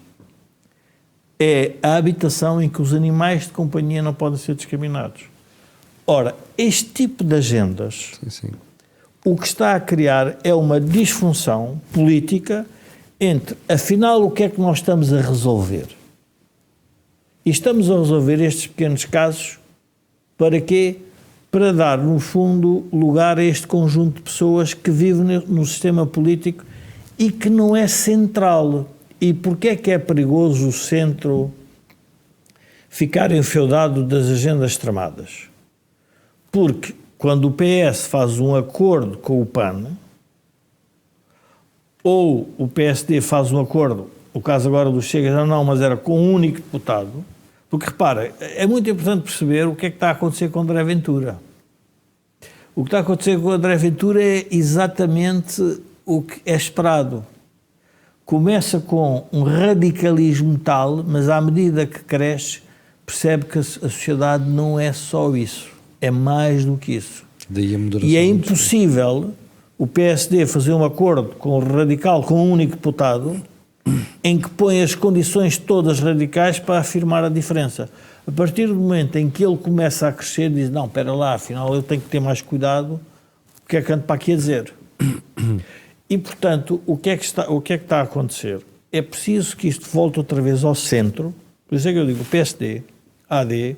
é a habitação em que os animais de companhia não podem ser discriminados. Ora, este tipo de agendas, sim. O que está a criar é uma disfunção política entre, afinal, o que é que nós estamos a resolver? E estamos a resolver estes pequenos casos para quê? Para dar, no fundo, lugar a este conjunto de pessoas que vivem no sistema político e que não é central. E porquê é perigoso o centro ficar enfeudado das agendas extremadas? Porque quando o PS faz um acordo com o PAN, ou o PSD faz um acordo, o caso agora do Chega já não, mas era com um único deputado, porque repara, é muito importante perceber o que é que está a acontecer com o André Ventura. O que está a acontecer com o André Ventura é exatamente o que é esperado. Começa com um radicalismo tal, mas à medida que cresce, percebe que a sociedade não é só isso. É mais do que isso. Daí a moderação. E é impossível o PSD fazer um acordo com o radical, com um único deputado, em que põe as condições todas radicais para afirmar a diferença. A partir do momento em que ele começa a crescer, diz, não, espera lá, afinal eu tenho que ter mais cuidado, o que é que ando para aqui a dizer? E, portanto, o que é que está a acontecer? É preciso que isto volte outra vez ao centro, por isso é que eu digo, o PSD, a AD,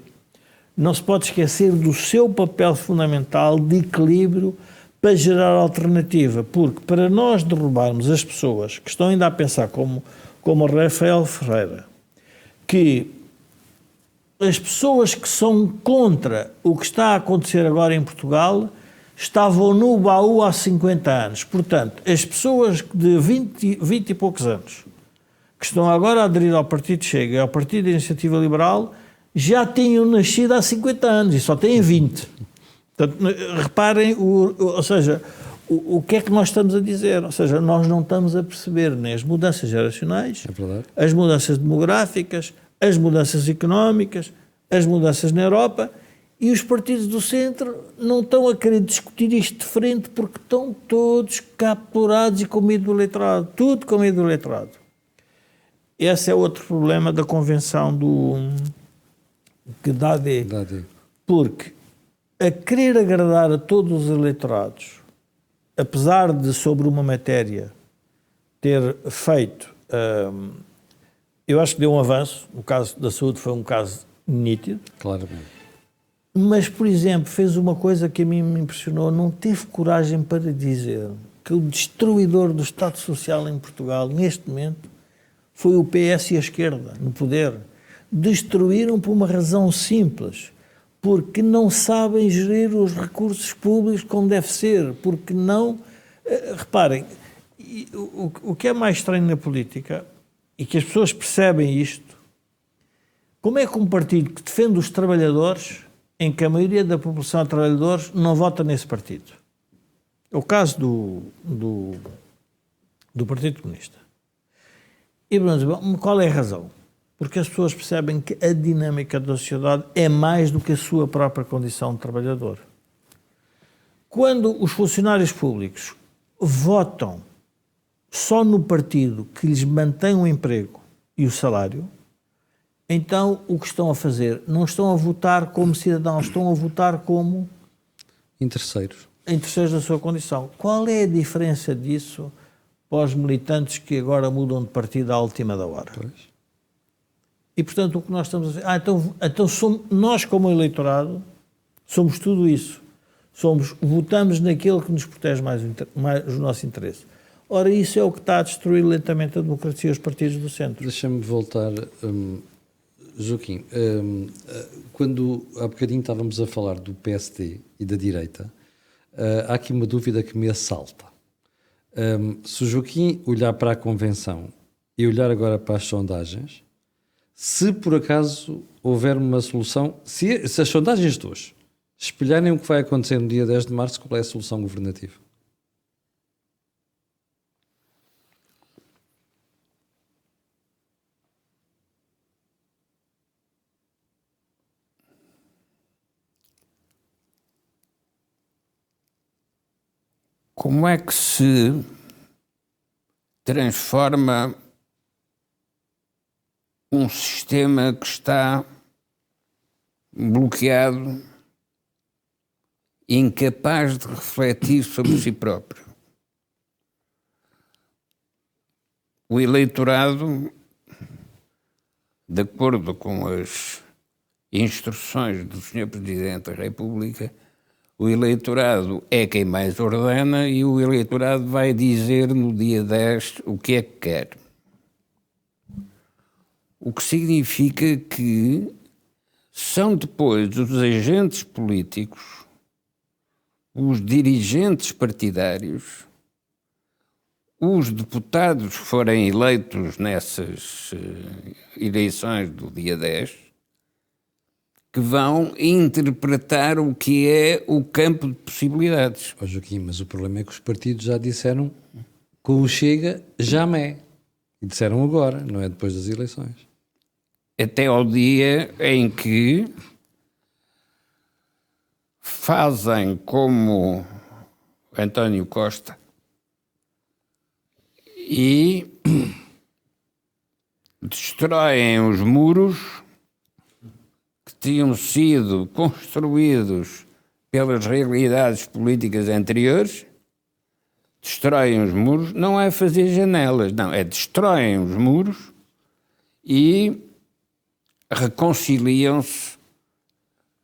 não se pode esquecer do seu papel fundamental de equilíbrio para gerar alternativa, porque para nós derrubarmos as pessoas que estão ainda a pensar como o Rafael Ferreira, que as pessoas que são contra o que está a acontecer agora em Portugal estavam no baú há 50 anos. Portanto, as pessoas de 20 e poucos anos que estão agora a aderir ao Partido Chega e ao Partido da Iniciativa Liberal já tinham nascido há 50 anos e só têm 20. Portanto, reparem, ou seja, o que é que nós estamos a dizer? Ou seja, nós não estamos a perceber nem as mudanças geracionais, as mudanças demográficas, as mudanças económicas, as mudanças na Europa, e os partidos do centro não estão a querer discutir isto de frente porque estão todos capturados e com medo do eleitorado. Tudo com medo do eleitorado. Esse é outro problema da convenção da AD. Porque a querer agradar a todos os eleitorados, apesar de sobre uma matéria ter feito, eu acho que deu um avanço, o caso da saúde foi um caso nítido. Claramente. Mas, por exemplo, fez uma coisa que a mim me impressionou, não teve coragem para dizer que o destruidor do Estado Social em Portugal, neste momento, foi o PS e a esquerda, no poder. Destruíram por uma razão simples, porque não sabem gerir os recursos públicos como deve ser, porque não... Reparem, o que é mais estranho na política, e que as pessoas percebem isto, Como é que um partido que defende os trabalhadores, em que a maioria da população de trabalhadores não vota nesse partido? É o caso do Partido Comunista. E qual é a razão? Porque as pessoas percebem que a dinâmica da sociedade é mais do que a sua própria condição de trabalhador. Quando os funcionários públicos votam só no partido que lhes mantém o emprego e o salário, então o que estão a fazer? Não estão a votar como cidadãos, estão a votar como Em terceiros da sua condição. Qual é a diferença disso para os militantes que agora mudam de partido à última da hora? Pois. E, portanto, o que nós estamos a fazer... então somos, nós, como eleitorado, somos tudo isso. Votamos naquele que nos protege mais o nosso interesse. Ora, isso é o que está a destruir lentamente a democracia e os partidos do centro. Deixa-me voltar, Joaquim. Quando há bocadinho estávamos a falar do PSD e da direita, há aqui uma dúvida que me assalta. Se o Joaquim olhar para a convenção e olhar agora para as sondagens, se por acaso houver uma solução, se as sondagens de hoje espelharem o que vai acontecer no dia 10 de março, qual é a solução governativa? Como é que se transforma um sistema que está bloqueado, incapaz de refletir sobre si próprio? O eleitorado, de acordo com as instruções do Sr. Presidente da República, o eleitorado é quem mais ordena e o eleitorado vai dizer no dia 10 o que é que quer. O que significa que são depois os agentes políticos, os dirigentes partidários, os deputados que forem eleitos nessas eleições do dia 10, que vão interpretar o que é o campo de possibilidades. Oh, Joaquim, mas o problema é que os partidos já disseram com o Chega jamais. E disseram agora, não é depois das eleições. Até ao dia em que fazem como António Costa e destroem os muros que tinham sido construídos pelas realidades políticas anteriores. Destroem os muros, não é fazer janelas, não, é destroem os muros e reconciliam-se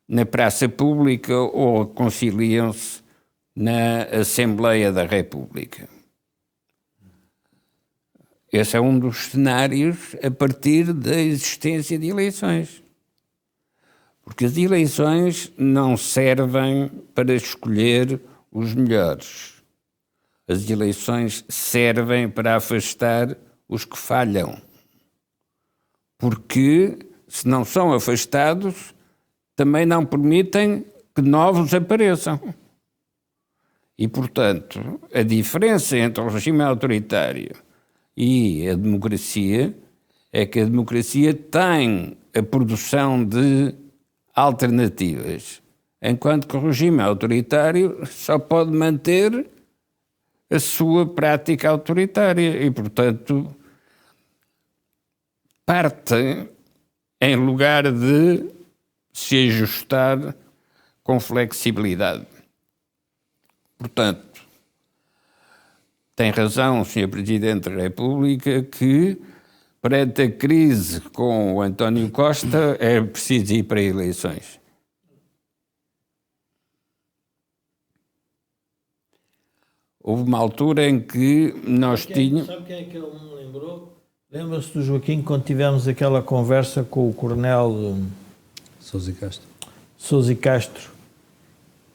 na praça pública ou reconciliam-se na Assembleia da República. Esse é um dos cenários a partir da existência de eleições. Porque as eleições não servem para escolher os melhores. As eleições servem para afastar os que falham. Porque, se não são afastados, também não permitem que novos apareçam. E, portanto, a diferença entre o regime autoritário e a democracia é que a democracia tem a produção de alternativas, enquanto que o regime autoritário só pode manter a sua prática autoritária e, portanto, parte em lugar de se ajustar com flexibilidade. Portanto, tem razão o Sr. Presidente da República que, perante a crise com o António Costa, é preciso ir para eleições. Houve uma altura em que nós tínhamos... Sabe quem é que ele me lembrou? Lembra-se do Joaquim quando tivemos aquela conversa com o coronel Sousa Castro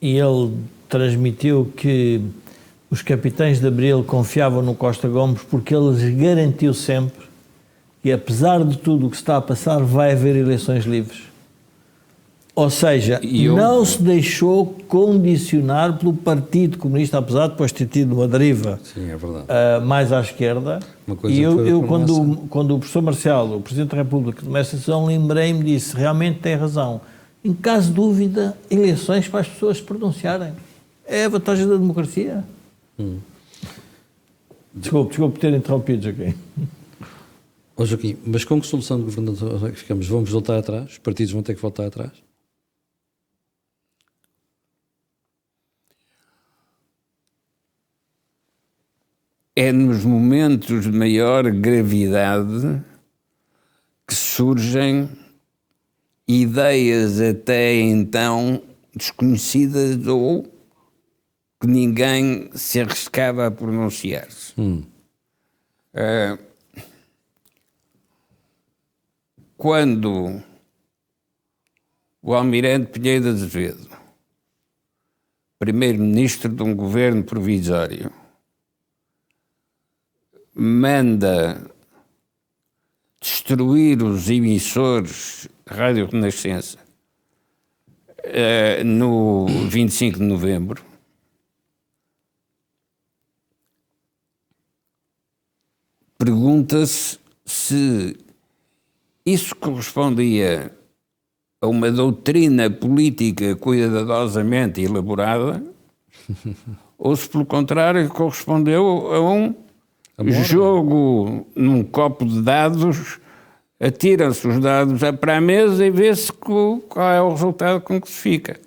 e ele transmitiu que os capitães de Abril confiavam no Costa Gomes porque ele lhes garantiu sempre que que, apesar de tudo o que se está a passar, vai haver eleições livres. Ou seja, não se deixou condicionar pelo Partido Comunista, apesar de depois ter tido uma deriva. Sim, é verdade. Mais à esquerda. E eu quando o professor Marcelo, o Presidente da República, tomou essa decisão, lembrei-me disso. Realmente tem razão. Em caso de dúvida, eleições para as pessoas se pronunciarem. É a vantagem da democracia. Desculpe por ter interrompido, Joaquim. Joaquim, mas com que solução de governação é que ficamos? Vamos voltar atrás? Os partidos vão ter que voltar atrás? É nos momentos de maior gravidade que surgem ideias até então desconhecidas ou que ninguém se arriscava a pronunciar-se. Quando o Almirante Pinheiro de Azevedo, primeiro-ministro de um governo provisório, manda destruir os emissores Rádio Renascença no 25 de novembro, pergunta-se se isso correspondia a uma doutrina política cuidadosamente elaborada ou se, pelo contrário, correspondeu a um jogo num copo de dados, atiram-se os dados para a mesa e vê-se qual é o resultado com que se fica.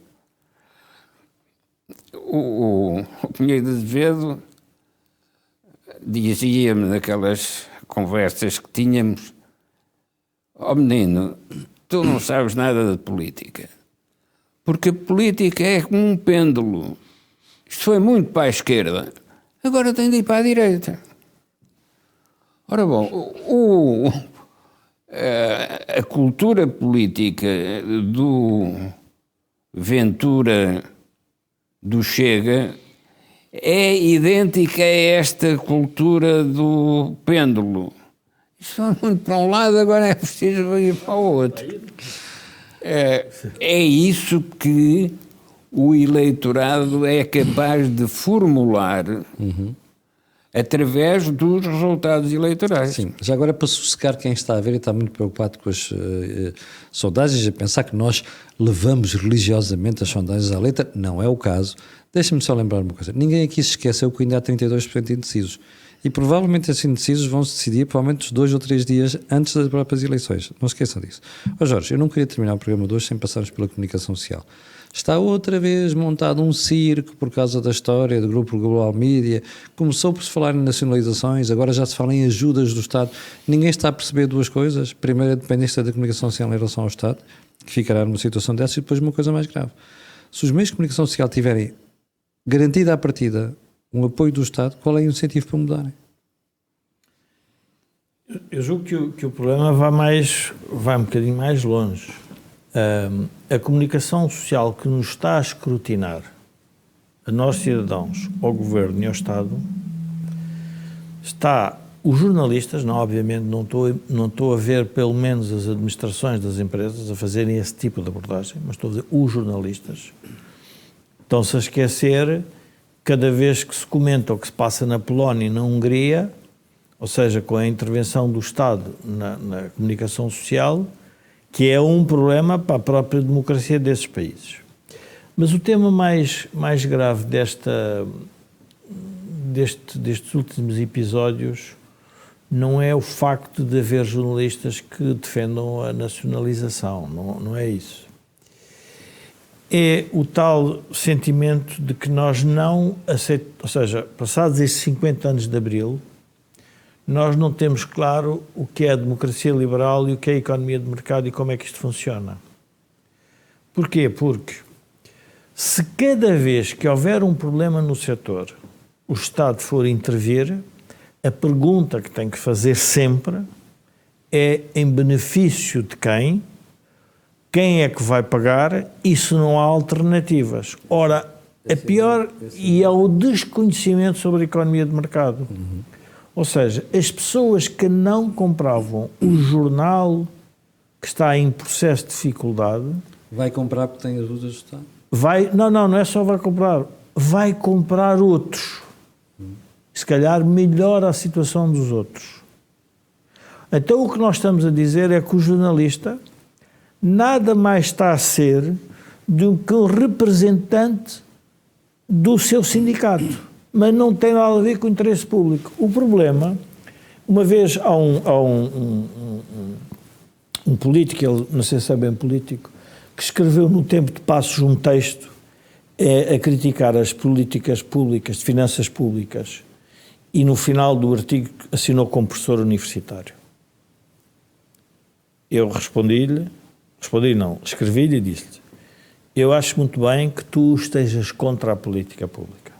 O Pinheiro de Azevedo dizia-me naquelas conversas que tínhamos: ó menino, tu não sabes nada de política, porque a política é como um pêndulo. Isto foi muito para a esquerda, agora tem de ir para a direita. Ora bom, a cultura política do Ventura, do Chega, é idêntica a esta cultura do pêndulo. Isto vai muito para um lado, agora é preciso ir para o outro. É isso que o eleitorado é capaz de formular através dos resultados eleitorais. Sim, já agora para sossegar quem está a ver e está muito preocupado com as sondagens, a pensar que nós levamos religiosamente as sondagens à letra, não é o caso. Deixa-me só lembrar uma coisa: ninguém aqui se esqueceu que ainda há 32% de indecisos. E provavelmente esses indecisos vão se decidir provavelmente 2 ou 3 dias antes das próprias eleições. Não se esqueçam disso. Jorge, eu não queria terminar o programa de hoje sem passarmos pela comunicação social. Está outra vez montado um circo por causa da história do Grupo Global Media. Começou por se falar em nacionalizações, agora já se fala em ajudas do Estado. Ninguém está a perceber duas coisas. Primeiro, a dependência da comunicação social em relação ao Estado, que ficará numa situação dessa, e depois uma coisa mais grave. Se os meios de comunicação social tiverem garantida à partida um apoio do Estado, qual é o incentivo para mudarem? Eu julgo que o problema vai um bocadinho mais longe. A comunicação social que nos está a escrutinar, a nós cidadãos, ao Governo e ao Estado, está os jornalistas, não, obviamente não estou a ver pelo menos as administrações das empresas a fazerem esse tipo de abordagem, mas estou a dizer os jornalistas, estão-se a esquecer, cada vez que se comenta o que se passa na Polónia e na Hungria, ou seja, com a intervenção do Estado na comunicação social, que é um problema para a própria democracia desses países. Mas o tema mais grave destes últimos episódios não é o facto de haver jornalistas que defendam a nacionalização, não é isso. É o tal sentimento de que nós não aceitamos, ou seja, passados esses 50 anos de Abril, nós não temos claro o que é a democracia liberal e o que é a economia de mercado e como é que isto funciona. Porquê? Porque se cada vez que houver um problema no setor o Estado for intervir, a pergunta que tem que fazer sempre é em benefício de quem? Quem é que vai pagar e se não há alternativas? Ora, a pior e é o desconhecimento sobre a economia de mercado. Ou seja, as pessoas que não compravam o jornal que está em processo de dificuldade... Vai comprar porque tem ajuda do Estado? Não é só vai comprar outros. Se calhar melhora a situação dos outros. Então o que nós estamos a dizer é que o jornalista nada mais está a ser do que um representante do seu sindicato, mas não tem nada a ver com o interesse público. O problema, uma vez há um político, ele não sei se é bem político, que escreveu no Tempo de Passos um texto a criticar as políticas públicas, de finanças públicas, e no final do artigo assinou como professor universitário. Eu escrevi-lhe e disse-lhe: eu acho muito bem que tu estejas contra a política pública.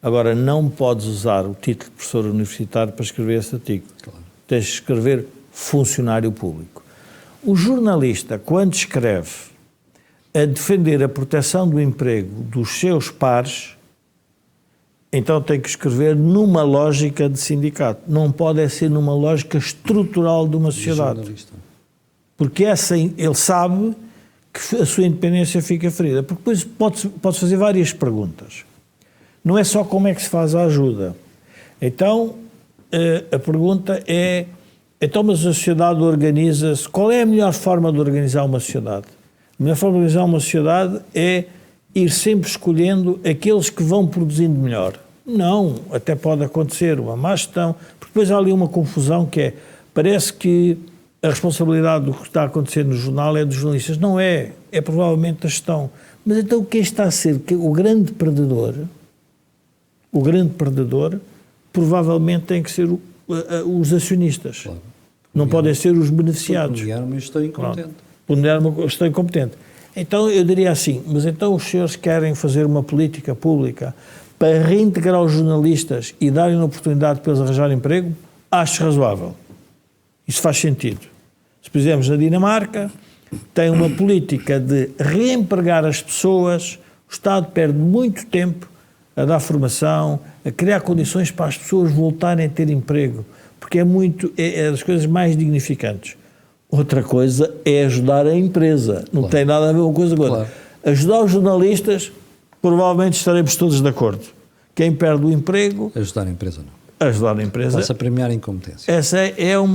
Agora, não podes usar o título de professor universitário para escrever esse artigo. Claro. Tens de escrever funcionário público. O jornalista, quando escreve a defender a proteção do emprego dos seus pares, então tem que escrever numa lógica de sindicato. Não pode ser numa lógica estrutural de uma sociedade. Porque ele sabe que a sua independência fica ferida. Porque depois pode fazer várias perguntas. Não é só como é que se faz a ajuda. Então, a pergunta é, então, mas a sociedade organiza-se, qual é a melhor forma de organizar uma sociedade? A melhor forma de organizar uma sociedade é ir sempre escolhendo aqueles que vão produzindo melhor. Não, até pode acontecer uma má gestão, porque depois há ali uma confusão que é, parece que a responsabilidade do que está a acontecer no jornal é dos jornalistas. Não é, é provavelmente da gestão. Mas então o que está a ser? O grande perdedor provavelmente tem que ser os acionistas. Claro. Não podem ser os beneficiados. Ponderar uma gestão incompetente. Ponderar uma gestão incompetente. Então eu diria assim, mas então os senhores querem fazer uma política pública para reintegrar os jornalistas e darem uma oportunidade para eles arranjarem emprego? Acho razoável. Isso faz sentido. Se por exemplo, na Dinamarca, tem uma política de reempregar as pessoas, o Estado perde muito tempo a dar formação, a criar condições para as pessoas voltarem a ter emprego, porque é das coisas mais dignificantes. Outra coisa é ajudar a empresa, não tem nada a ver uma coisa com outra. Claro. Ajudar os jornalistas, provavelmente estaremos todos de acordo. Quem perde o emprego... Ajudar a empresa não. Ajudar a empresa... Passa a premiar a incompetência. Essa é um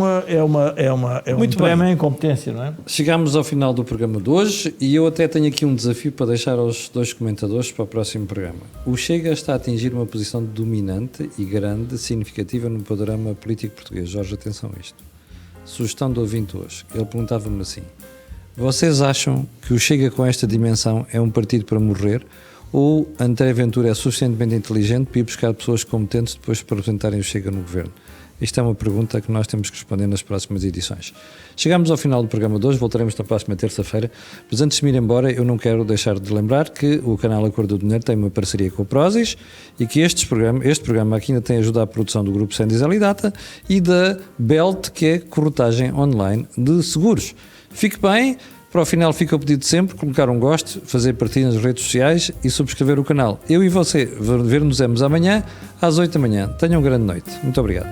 prémio à incompetência, não é? Chegamos ao final do programa de hoje e eu até tenho aqui um desafio para deixar aos dois comentadores para o próximo programa. O Chega está a atingir uma posição dominante e grande, significativa no panorama político português. Jorge, atenção a isto. Sugestão do ouvinte hoje. Ele perguntava-me assim: vocês acham que o Chega com esta dimensão é um partido para morrer? Ou André Ventura é suficientemente inteligente para ir buscar pessoas competentes depois para representarem o Chega no governo? Isto é uma pergunta que nós temos que responder nas próximas edições. Chegamos ao final do programa de hoje, voltaremos na próxima terça-feira, mas antes de me ir embora eu não quero deixar de lembrar que o canal Acordo do Dinheiro tem uma parceria com o Prozis e que este programa aqui ainda tem ajudado à produção do grupo Sendisel e Data e da Belt, que é corretagem online de seguros. Fique bem. Para o final fica o pedido de sempre, colocar um gosto, fazer partilha nas redes sociais e subscrever o canal. Eu e você ver-nos-emos amanhã às 8 da manhã. Tenham uma grande noite. Muito obrigado.